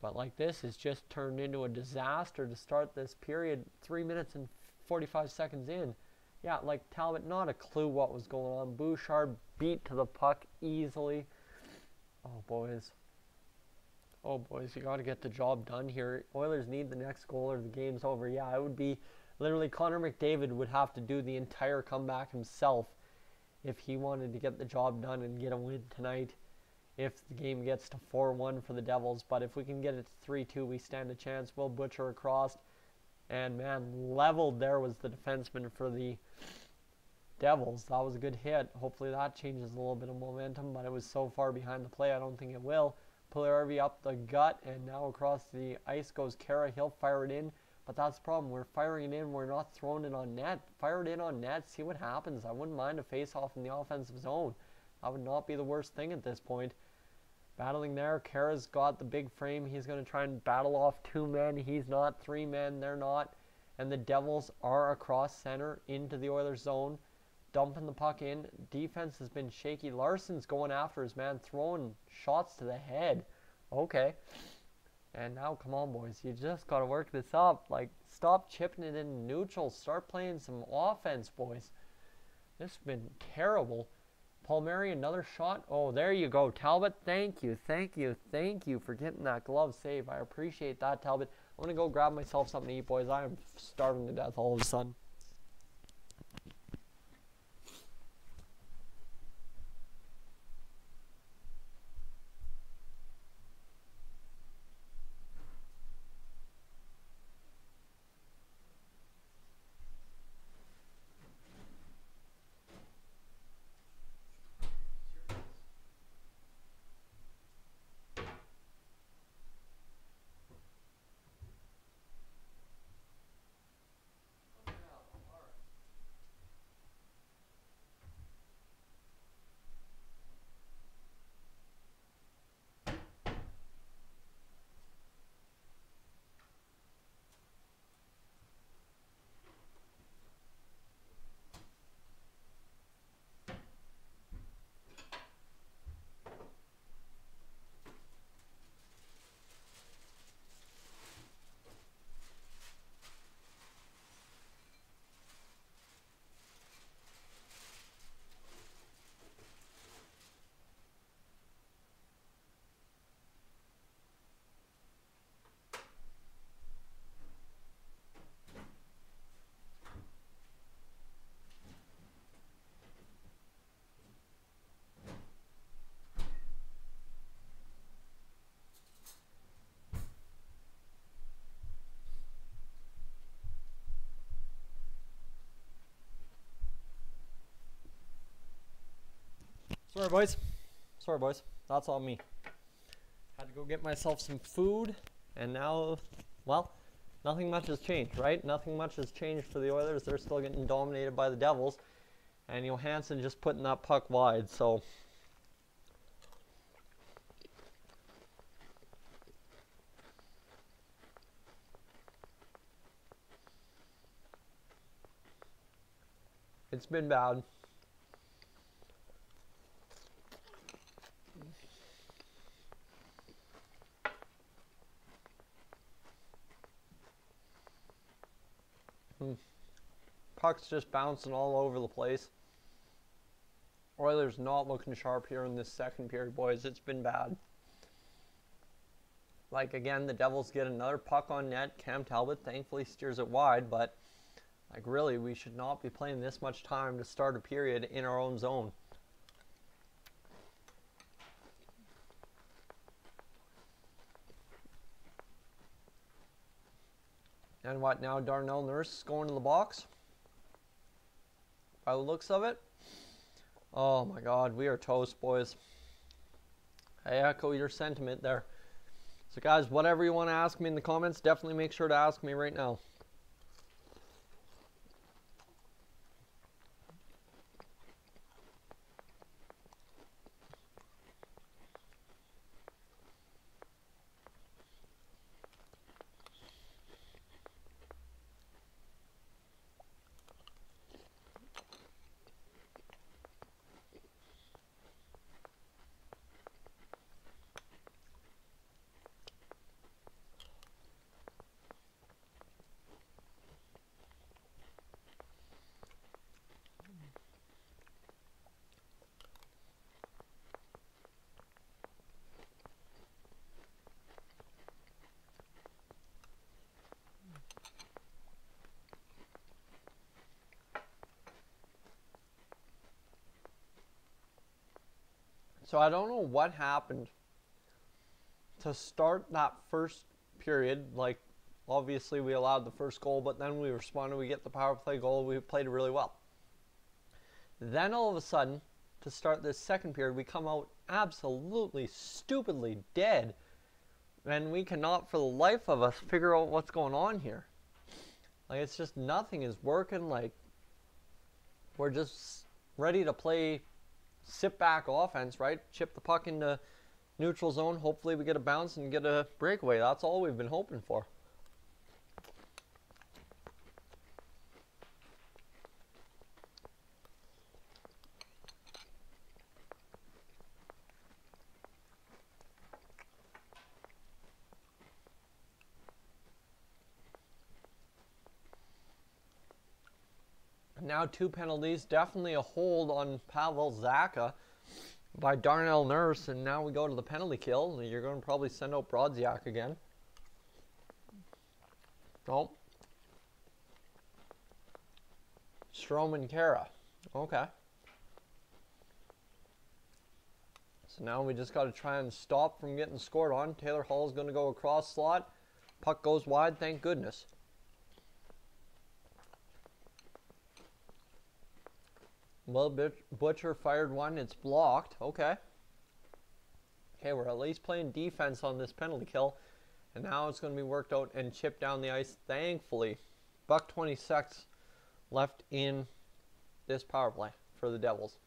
But, like, this has just turned into a disaster to start this period. 3 minutes and 45 seconds in. Yeah, like, Talbot, not a clue what was going on. Bouchard beat to the puck easily. Oh, boys. Oh, boys, you got to get the job done here. Oilers need the next goal or the game's over. Yeah, it would be literally Connor McDavid would have to do the entire comeback himself if he wanted to get the job done and get a win tonight if the game gets to 4-1 for the Devils. But if we can get it to 3-2, we stand a chance. Will Butcher across. And, man, leveled there was the defenseman for the Devils. That was a good hit. Hopefully that changes a little bit of momentum, but it was so far behind the play, I don't think it will. Puljujärvi up the gut, and now across the ice goes Kara. He'll fire it in, but that's the problem. We're firing it in. We're not throwing it on net. Fire it in on net. See what happens. I wouldn't mind a face-off in the offensive zone. That would not be the worst thing at this point. Battling there. Kara's got the big frame. He's going to try and battle off 2 men. He's not. 3 men. They're not. And the Devils are across center into the Oilers zone. Dumping the puck in. Defense has been shaky. Larson's going after his man, throwing shots to the head. Okay. And now, come on, boys. You just got to work this up. Like, stop chipping it in neutral. Start playing some offense, boys. This has been terrible. Palmieri, another shot. Oh, there you go, Talbot. Thank you, thank you, thank you for getting that glove save. I appreciate that, Talbot. I'm going to go grab myself something to eat, boys. I am starving to death all of a sudden. Sorry, boys. Sorry, boys. That's on me. Had to go get myself some food, and now, well, nothing much has changed, right? Nothing much has changed for the Oilers. They're still getting dominated by the Devils, and Johansson just putting that puck wide, so... It's been bad. Puck's just bouncing all over the place. Oilers not looking sharp here in this second period, boys. It's been bad. Like, again, the Devils get another puck on net. Cam Talbot thankfully steers it wide, but, like, really, we should not be playing this much time to start a period in our own zone. And what now? Darnell Nurse going to the box? By the looks of it. Oh my God, we are toast, boys. I echo your sentiment there. So guys, whatever you want to ask me in the comments, definitely make sure to ask me right now. So I don't know what happened to start that first period. Like, obviously we allowed the first goal, but then we responded, we get the power play goal, we played really well. Then all of a sudden, to start this second period, we come out absolutely stupidly dead, and we cannot for the life of us figure out what's going on here. Like, it's just nothing is working. Like, we're just ready to play sit back offense, right? Chip the puck into neutral zone. Hopefully we get a bounce and get a breakaway. That's all we've been hoping for. Now 2 penalties, definitely a hold on Pavel Zacha by Darnell Nurse, and now we go to the penalty kill. You're going to probably send out Brodziak again. Oh. Stroman Kara. Okay. So now we just got to try and stop from getting scored on. Taylor Hall is going to go across slot. Puck goes wide, thank goodness. Well, Butcher fired one. It's blocked. Okay. Okay, we're at least playing defense on this penalty kill. And now it's going to be worked out and chipped down the ice, thankfully. $1:26 left in this power play for the Devils.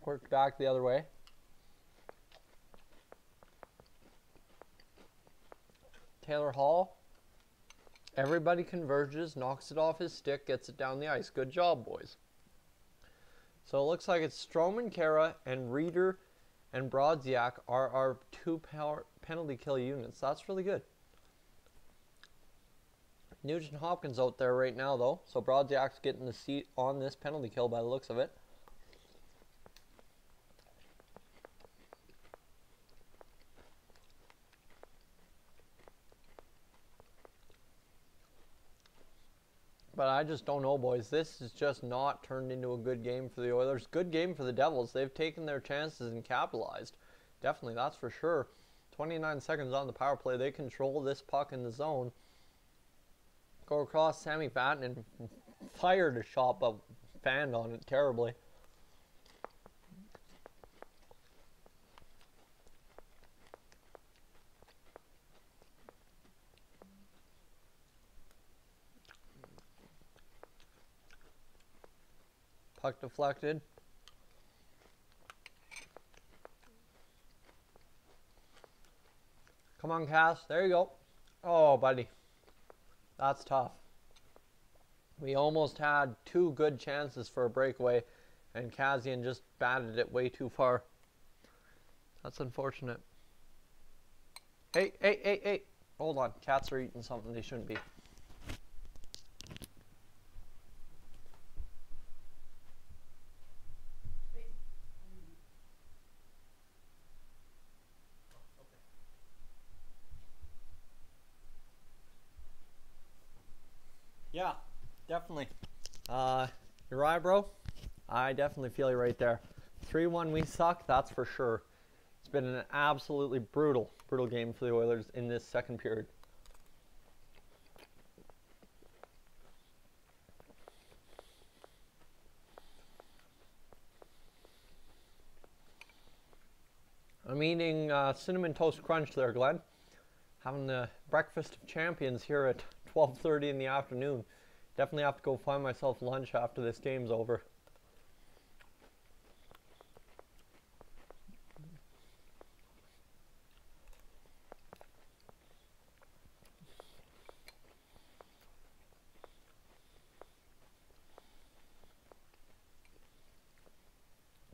Worked back the other way. Taylor Hall. Everybody converges, knocks it off his stick, gets it down the ice. Good job, boys. So it looks like it's Stroman, Kara, and Reeder and Brodziak are our 2 penalty kill units. That's really good. Nugent Hopkins out there right now, though. So Brodziak's getting the seat on this penalty kill by the looks of it. But I just don't know, boys. This is just not turned into a good game for the Oilers. Good game for the Devils. They've taken their chances and capitalized. Definitely, that's for sure. 29 seconds on the power play. They control this puck in the zone. Go across Sammy Patton and fired a shot, but fanned on it terribly. Puck deflected. Come on, Cass. There you go. Oh, buddy. That's tough. We almost had 2 good chances for a breakaway, and Kazian just batted it way too far. That's unfortunate. Hey, hey, hey, hey. Hold on. Cats are eating something they shouldn't be. Yeah, definitely. You're right, bro. I definitely feel you right there. 3-1, we suck, that's for sure. It's been an absolutely brutal game for the Oilers in this second period. I'm eating Cinnamon Toast Crunch there, Glenn. Having the breakfast of champions here at 12:30 in the afternoon. Definitely have to go find myself lunch after this game's over.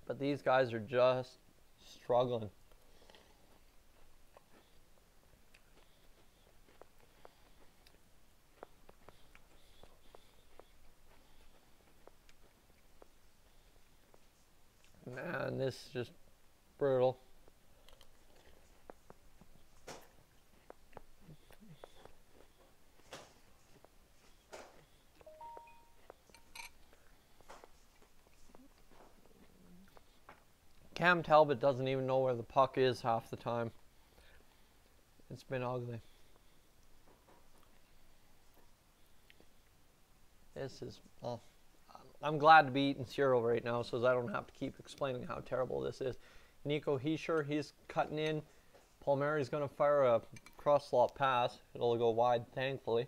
But these guys are just struggling. Man, this is just brutal. Cam Talbot doesn't even know where the puck is half the time. It's been ugly. This is, well, I'm glad to be eating cereal right now so I don't have to keep explaining how terrible this is. Nico Hischier, he's cutting in. Palmieri's going to fire a cross-slot pass. It'll go wide, thankfully.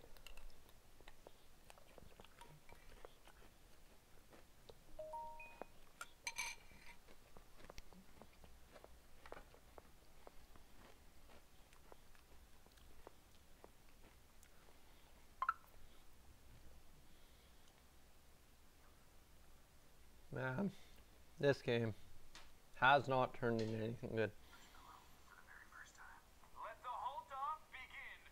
Man, this game has not turned into anything good. Let the hold-off begin.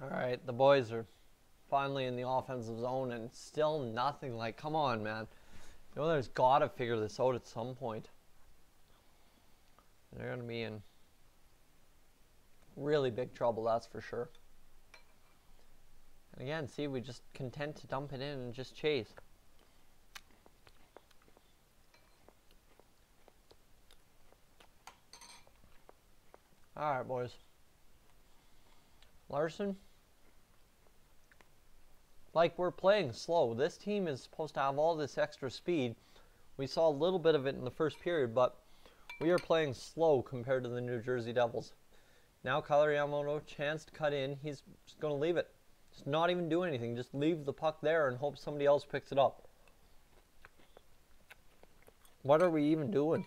Alright, the boys are finally in the offensive zone and still nothing. Like, come on, man. The Oilers got to figure this out at some point. They're going to be in really big trouble, that's for sure. And again, see, we just content to dump it in and just chase. Alright, boys. Larson. Like, we're playing slow. This team is supposed to have all this extra speed. We saw a little bit of it in the first period, but we are playing slow compared to the New Jersey Devils. Now Kailer Yamamoto, chance to cut in. He's just going to leave it. Just not even do anything. Just leave the puck there and hope somebody else picks it up. What are we even doing?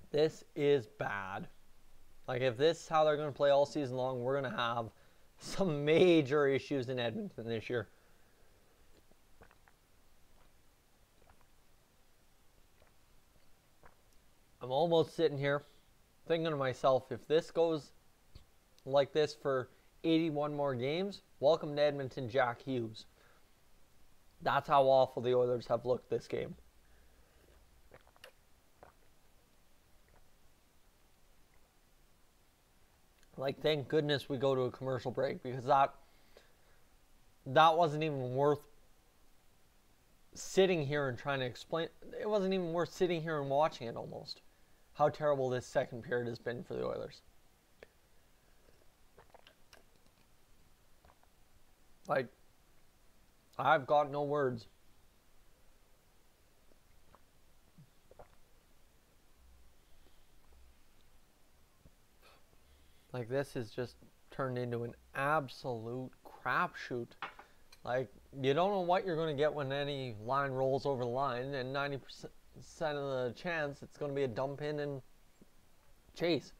This is bad. Like, if this is how they're going to play all season long, we're going to have some major issues in Edmonton this year. I'm almost sitting here thinking to myself, if this goes like this for 81 more games, welcome to Edmonton, Jack Hughes. That's how awful the Oilers have looked this game. Like, thank goodness we go to a commercial break, because that wasn't even worth sitting here and trying to explain. It wasn't even worth sitting here and watching it almost. How terrible this second period has been for the Oilers. Like, I've got no words. Like, this has just turned into an absolute crapshoot. Like, you don't know what you're going to get when any line rolls over the line, and 90% of the chance it's going to be a dump in and chase.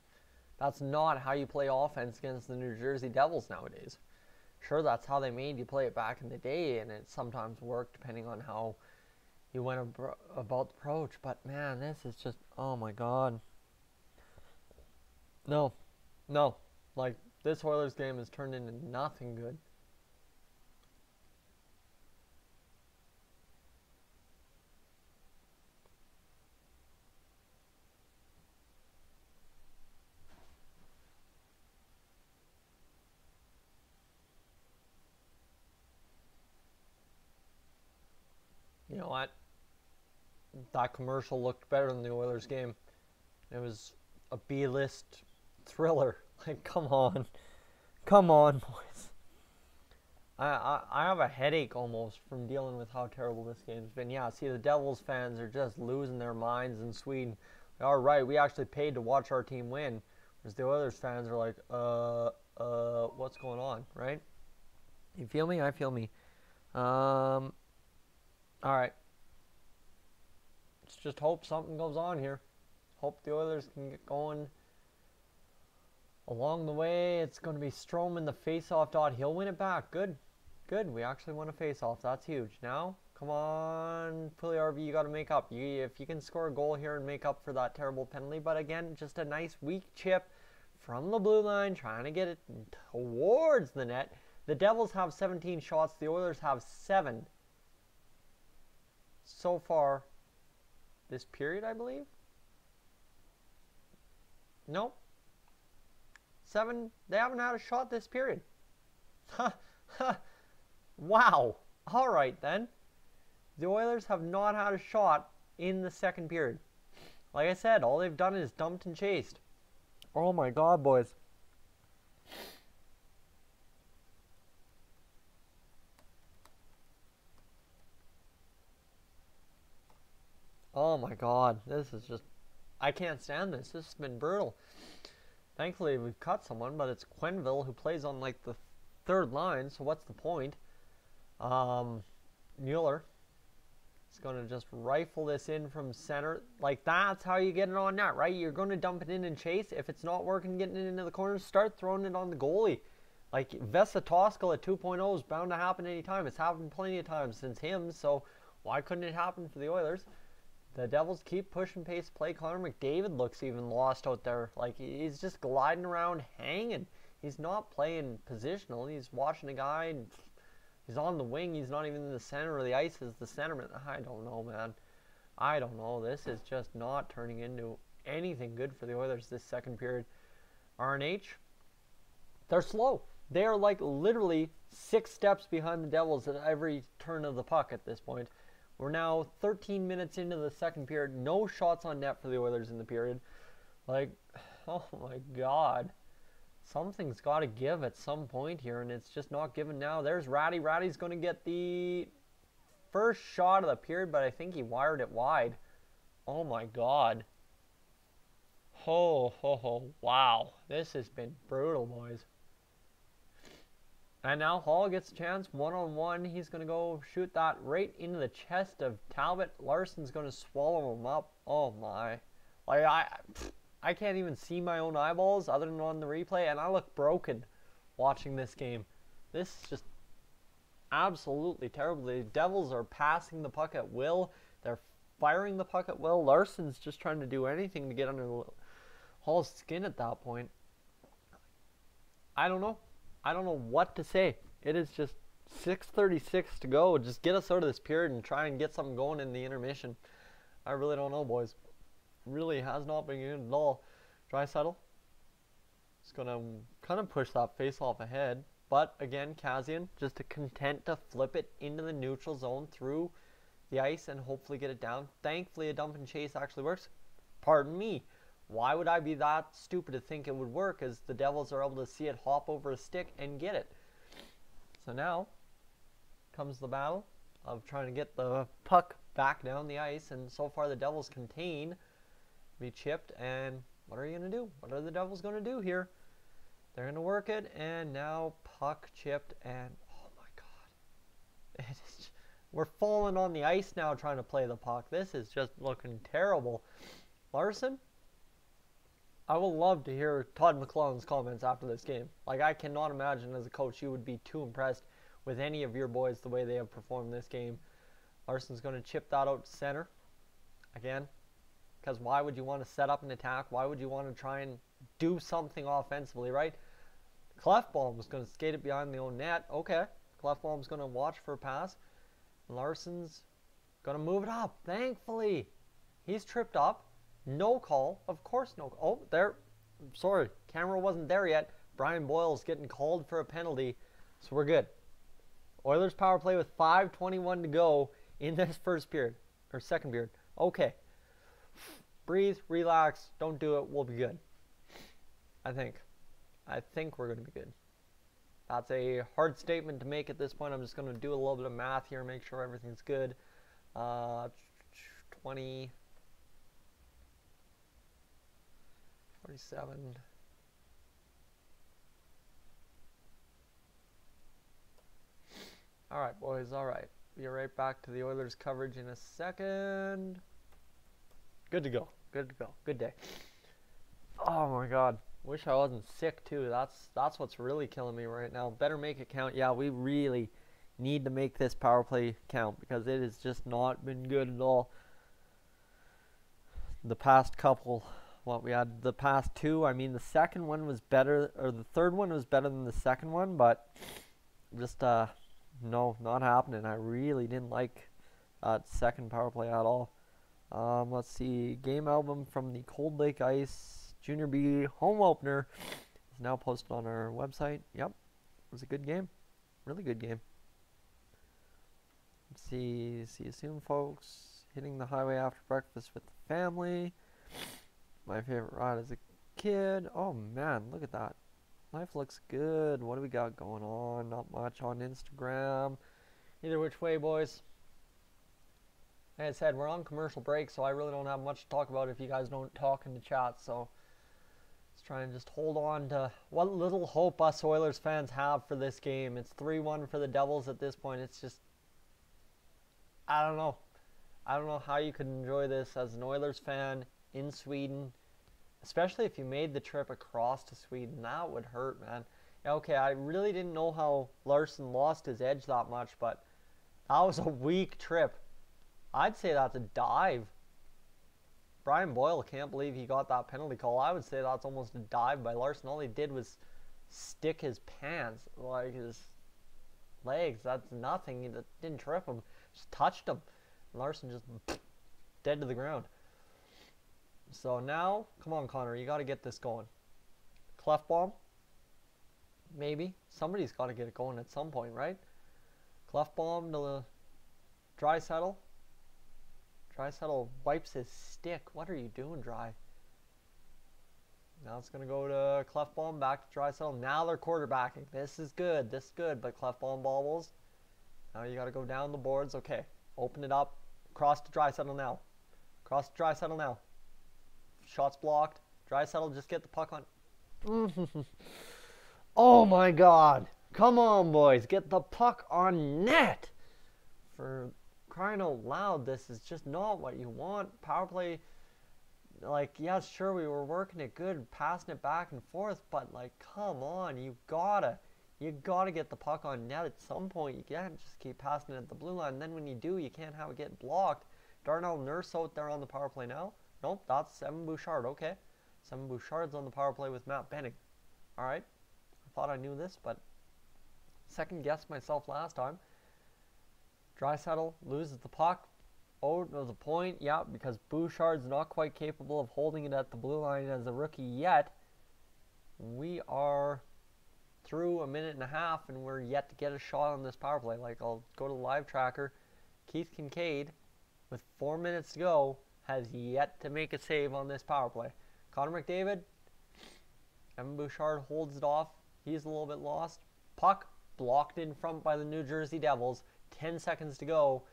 That's not how you play offense against the New Jersey Devils nowadays. Sure, that's how they made you play it back in the day, and it sometimes worked depending on how you went about the approach. But, man, this is just, oh, my God. No. Like, this Oilers game has turned into nothing good. You know what? That commercial looked better than the Oilers game. It was a B-list thriller. Like, come on. Come on, boys. I have a headache almost from dealing with how terrible this game's been. Yeah, see, the Devils fans are just losing their minds in Sweden. All right, we actually paid to watch our team win. Whereas the Oilers fans are like, what's going on, right? You feel me? I feel me. All right. Let's just hope something goes on here. Hope the Oilers can get going. Along the way, it's going to be Strome in the faceoff dot. He'll win it back. Good. We actually won a faceoff. That's huge. Now, Come on, Puliarvi, you got to make up. If you can score a goal here and make up for that terrible penalty. But again, just a nice weak chip from the blue line, trying to get it towards the net. The Devils have 17 shots. The Oilers have 7 so far this period, I believe. Nope. 7. They haven't had a shot this period. Wow. All right, then. The Oilers have not had a shot in the second period. Like I said, all they've done is dumped and chased. Oh my God, boys. Oh my God. This is just... I can't stand this. This has been brutal. Thankfully, we've cut someone, but it's Quenneville who plays on like the third line, so what's the point? Mueller is going to just rifle this in from center. Like, that's how you get it on net, right? You're going to dump it in and chase. If it's not working, getting it into the corner, start throwing it on the goalie. Like, Vesatoskal at 2.0 is bound to happen anytime. It's happened plenty of times since him, so why couldn't it happen for the Oilers? The Devils keep pushing pace play. Connor McDavid looks even lost out there. Like, he's just gliding around, hanging. He's not playing positional. He's watching a guy, and he's on the wing. He's not even in the center of the ice as the centerman. I don't know, man. I don't know. This is just not turning into anything good for the Oilers this second period. RNH, they're slow. They're like literally 6 steps behind the Devils at every turn of the puck at this point. We're now 13 minutes into the second period. No shots on net for the Oilers in the period. Like, oh my God. Something's got to give at some point here, and it's just not given now. There's Ratty. Ratty's going to get the first shot of the period, but I think he wired it wide. Oh my God. Wow. This has been brutal, boys. And now Hall gets a chance, one-on-one. He's going to go shoot that right into the chest of Talbot. Larson's going to swallow him up. Oh, my. Like, I can't even see my own eyeballs other than on the replay, and I look broken watching this game. This is just absolutely terrible. The Devils are passing the puck at will. They're firing the puck at will. Larson's just trying to do anything to get under Hall's skin at that point. I don't know. I don't know what to say. It is just 6:36 to go. Just get us out of this period and try and get something going in the intermission. I really don't know, boys. Really has not been good at all. Draisaitl is going to kind of push that face-off ahead. But, again, Kazian just content to flip it into the neutral zone through the ice and hopefully get it down. Thankfully, a dump and chase actually works. Pardon me. Why would I be that stupid to think it would work, as the Devils are able to see it hop over a stick and get it? So now comes the battle of trying to get the puck back down the ice, and so far the Devils contain, be chipped, and what are you going to do? What are the Devils going to do here? They're going to work it, and now puck chipped, and oh my God. We're falling on the ice now trying to play the puck. This is just looking terrible. Larson? I will love to hear Todd McClellan's comments after this game. Like, I cannot imagine as a coach you would be too impressed with any of your boys the way they have performed this game. Larson's going to chip that out to center. Again, because why would you want to set up an attack? Why would you want to try and do something offensively, right? Clefbaum was going to skate it behind the own net. Okay. Clefbaum's going to watch for a pass. Larson's going to move it up. Thankfully, he's tripped up. No call. Of course no call. Oh, there. Sorry. Camera wasn't there yet. Brian Boyle's getting called for a penalty. So we're good. Oilers power play with 5:21 to go in this first period. Or second period. Okay. Breathe. Relax. Don't do it. We'll be good. I think we're going to be good. That's a hard statement to make at this point. I'm just going to do a little bit of math here. Make sure everything's good. 20... 47. All right, boys. All right. Be right back to the Oilers coverage in a second. Good to go. Good to go. Good day. Oh my God. Wish I wasn't sick too. That's what's really killing me right now. Better make it count. Yeah, we really need to make this power play count because it has just not been good at all. The past couple, what we had the past two, I mean the second one was better, or the third one was better than the second one, but just no, not happening. I really didn't like that second power play at all. Let's see, game album from the Cold Lake Ice Junior B home opener is now posted on our website. Yep, it was a good game, really good game. Let's see you soon, folks. Hitting the highway after breakfast with the family. My favorite ride as a kid. Oh man, look at that. Life looks good. What do we got going on? Not much on Instagram. Either which way, boys. Like I said, we're on commercial break, so I really don't have much to talk about if you guys don't talk in the chat. So let's try and just hold on to what little hope us Oilers fans have for this game. It's 3-1 for the Devils at this point. It's just, I don't know. I don't know how you could enjoy this as an Oilers fan in Sweden, especially if you made the trip across to Sweden. That would hurt, man. Yeah, okay, I really didn't know how Larson lost his edge that much, but that was a weak trip. I'd say that's a dive. Brian Boyle can't believe he got that penalty call. I would say that's almost a dive by Larson. All he did was stick his pants, like his legs. That's nothing. He didn't trip him. Just touched him. Larson just dead to the ground. So now, come on, Connor, you got to get this going. Clef bomb? Maybe. Somebody's got to get it going at some point, right? Clef bomb to the Draisaitl. Draisaitl wipes his stick. What are you doing, Dry? Now it's going to go to Clef bomb, back to Draisaitl. Now they're quarterbacking. This is good. This is good, but Clef bomb bobbles. Now you got to go down the boards. Okay. Open it up. Cross to Draisaitl now. Cross to Draisaitl now. Shots blocked. Draisaitl, just get the puck on. Oh my God. Come on, boys. Get the puck on net. For crying out loud, this is just not what you want. Power play, like, yeah, sure, we were working it good, passing it back and forth, but, like, come on. You gotta get the puck on net at some point. You can't just keep passing it at the blue line. And then when you do, you can't have it get blocked. Darnell Nurse out there on the power play now. Nope, that's Evan Bouchard. Okay. Evan Bouchard's on the power play with Matt Benning. All right. I thought I knew this, but second guessed myself last time. Draisaitl loses the puck. Oh, there's a point. Yeah, because Bouchard's not quite capable of holding it at the blue line as a rookie yet. We are through a minute and a half, and we're yet to get a shot on this power play. Like, I'll go to the live tracker. Keith Kincaid, with 4 minutes to go, has yet to make a save on this power play. Connor McDavid, Evan Bouchard holds it off. He's a little bit lost. Puck blocked in front by the New Jersey Devils. 10 seconds to go.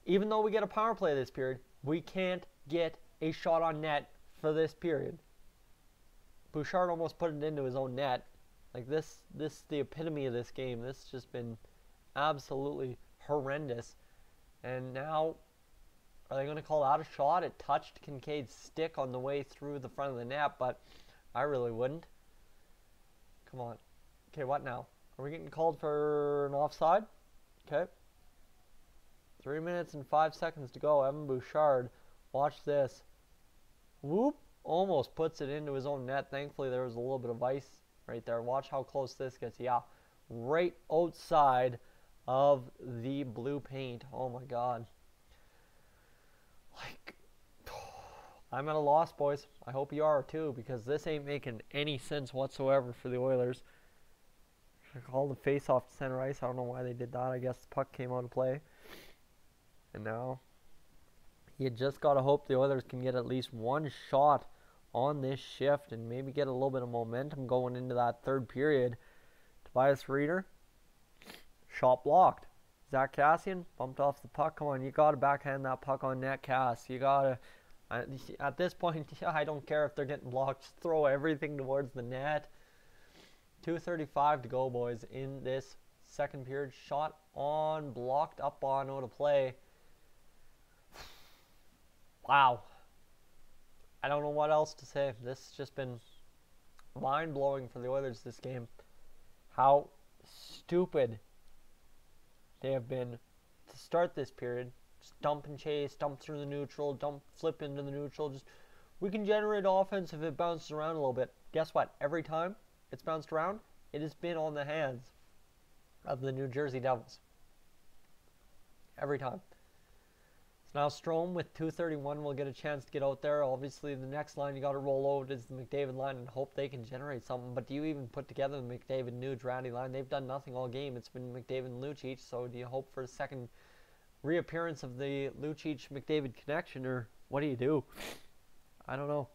Even though we get a power play this period, we can't get a shot on net for this period. Bouchard almost put it into his own net. Like, this is the epitome of this game. This has just been absolutely horrendous. And now, are they going to call out a shot? It touched Kincaid's stick on the way through the front of the net, but I really wouldn't. Come on. Okay, what now? Are we getting called for an offside? Okay. 3 minutes and 5 seconds to go. Evan Bouchard, watch this. Whoop. Almost puts it into his own net. Thankfully, there was a little bit of ice right there. Watch how close this gets. Yeah, right outside of the blue paint. Oh my God. Like, I'm at a loss, boys. I hope you are too, because this ain't making any sense whatsoever for the Oilers. I called the face-off to center ice. I don't know why they did that. I guess the puck came out of play. And now, you just got to hope the Oilers can get at least one shot on this shift and maybe get a little bit of momentum going into that third period. Tobias Reeder, shot blocked. Zach Kassian bumped off the puck. Come on, you got to backhand that puck on net, Cass. You got to, at this point, I don't care if they're getting blocked. Just throw everything towards the net. 2:35 to go, boys, in this second period. Shot on, blocked up on, out of play. Wow. I don't know what else to say. This has just been mind-blowing for the Oilers this game. How stupid They have been, to start this period, just dump and chase, dump through the neutral, dump, flip into the neutral. Just we can generate offense if it bounces around a little bit. Guess what? Every time it's bounced around, it has been on the hands of the New Jersey Devils. Every time. So now Strome with 2:31 will get a chance to get out there. Obviously, the next line you got to roll over is the McDavid line and hope they can generate something. But do you even put together the McDavid, Nuge, Ratty line? They've done nothing all game. It's been McDavid and Lucic. So do you hope for a second reappearance of the Lucic-McDavid connection, or what do you do? I don't know.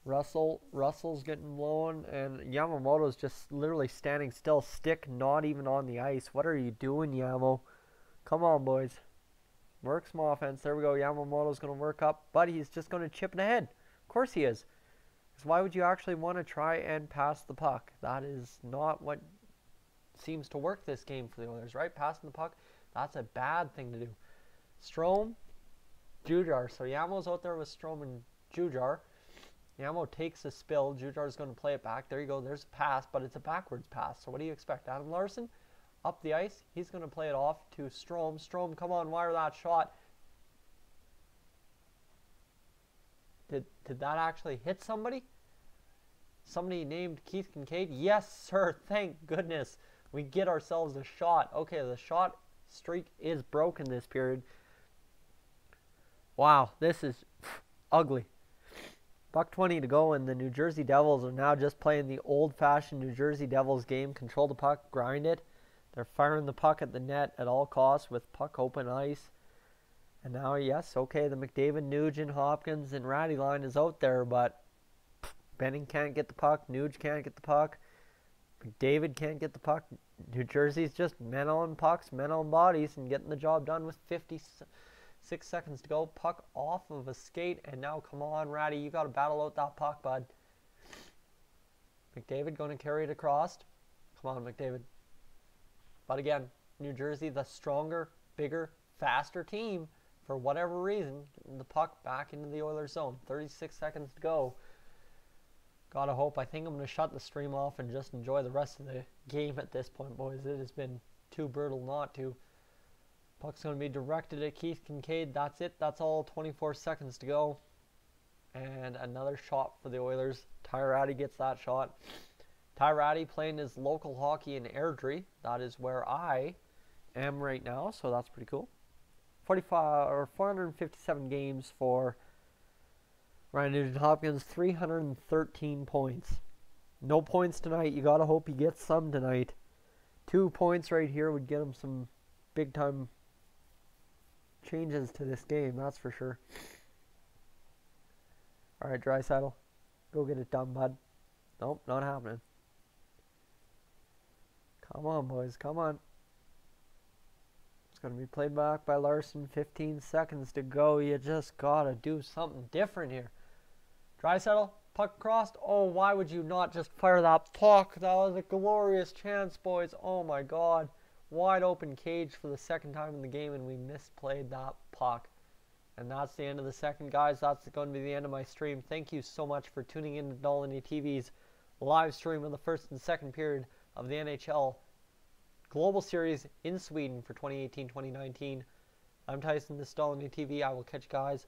Russell's getting blown, and Yamamoto's just literally standing still, stick not even on the ice. What are you doing, Yamo? Come on, boys. Work some offense. There we go. Yamamoto's going to work up, but he's just going to chip it ahead. Of course he is. Because why would you actually want to try and pass the puck? That is not what seems to work this game for the Oilers, right? Passing the puck, that's a bad thing to do. Strome, Jujar. So Yamo's out there with Strome and Jujar. Yamo takes a spill. Jujar's going to play it back. There you go. There's a pass, but it's a backwards pass. So what do you expect? Adam Larson up the ice. He's going to play it off to Strome. Strome, come on, wire that shot. Did that actually hit somebody? Somebody named Keith Kincaid? Yes, sir. Thank goodness. We get ourselves a shot. Okay, the shot streak is broken this period. Wow, this is ugly. $1:20 to go, and the New Jersey Devils are now just playing the old-fashioned New Jersey Devils game. Control the puck, grind it. They're firing the puck at the net at all costs with puck open ice. And now, yes, okay, the McDavid, Nugent, Hopkins, and Ratty line is out there, but Benning can't get the puck. Nuge can't get the puck. McDavid can't get the puck. New Jersey's just men on pucks, men on bodies, and getting the job done with 56 seconds to go. Puck off of a skate, and now come on, Ratty, you got to battle out that puck, bud. McDavid going to carry it across. Come on, McDavid. But again, New Jersey, the stronger, bigger, faster team, for whatever reason, getting the puck back into the Oilers zone. 36 seconds to go. Gotta hope. I think I'm going to shut the stream off and just enjoy the rest of the game at this point, boys. It has been too brutal not to. Puck's going to be directed at Keith Kincaid. That's it. That's all. 24 seconds to go. And another shot for the Oilers. Ty Ratty gets that shot. Ty Ratty playing his local hockey in Airdrie. That is where I am right now, so that's pretty cool. 457 games for Ryan Nugent-Hopkins, 313 points. No points tonight. You got to hope he gets some tonight. 2 points right here would get him some big-time changes to this game, that's for sure. All right, Draisaitl, go get it done, bud. Nope, not happening. Come on, boys, come on. It's going to be played back by Larson. 15 seconds to go. You just got to do something different here. Draisaitl, puck crossed. Oh, why would you not just fire that puck? That was a glorious chance, boys. Oh, my God. Wide open cage for the second time in the game, and we misplayed that puck. And that's the end of the second, guys. That's going to be the end of my stream. Thank you so much for tuning in to Dolany TV's live stream of the first and second period of the NHL Global Series in Sweden for 2018-2019. I'm Tyson, this is Dolany TV. I will catch you guys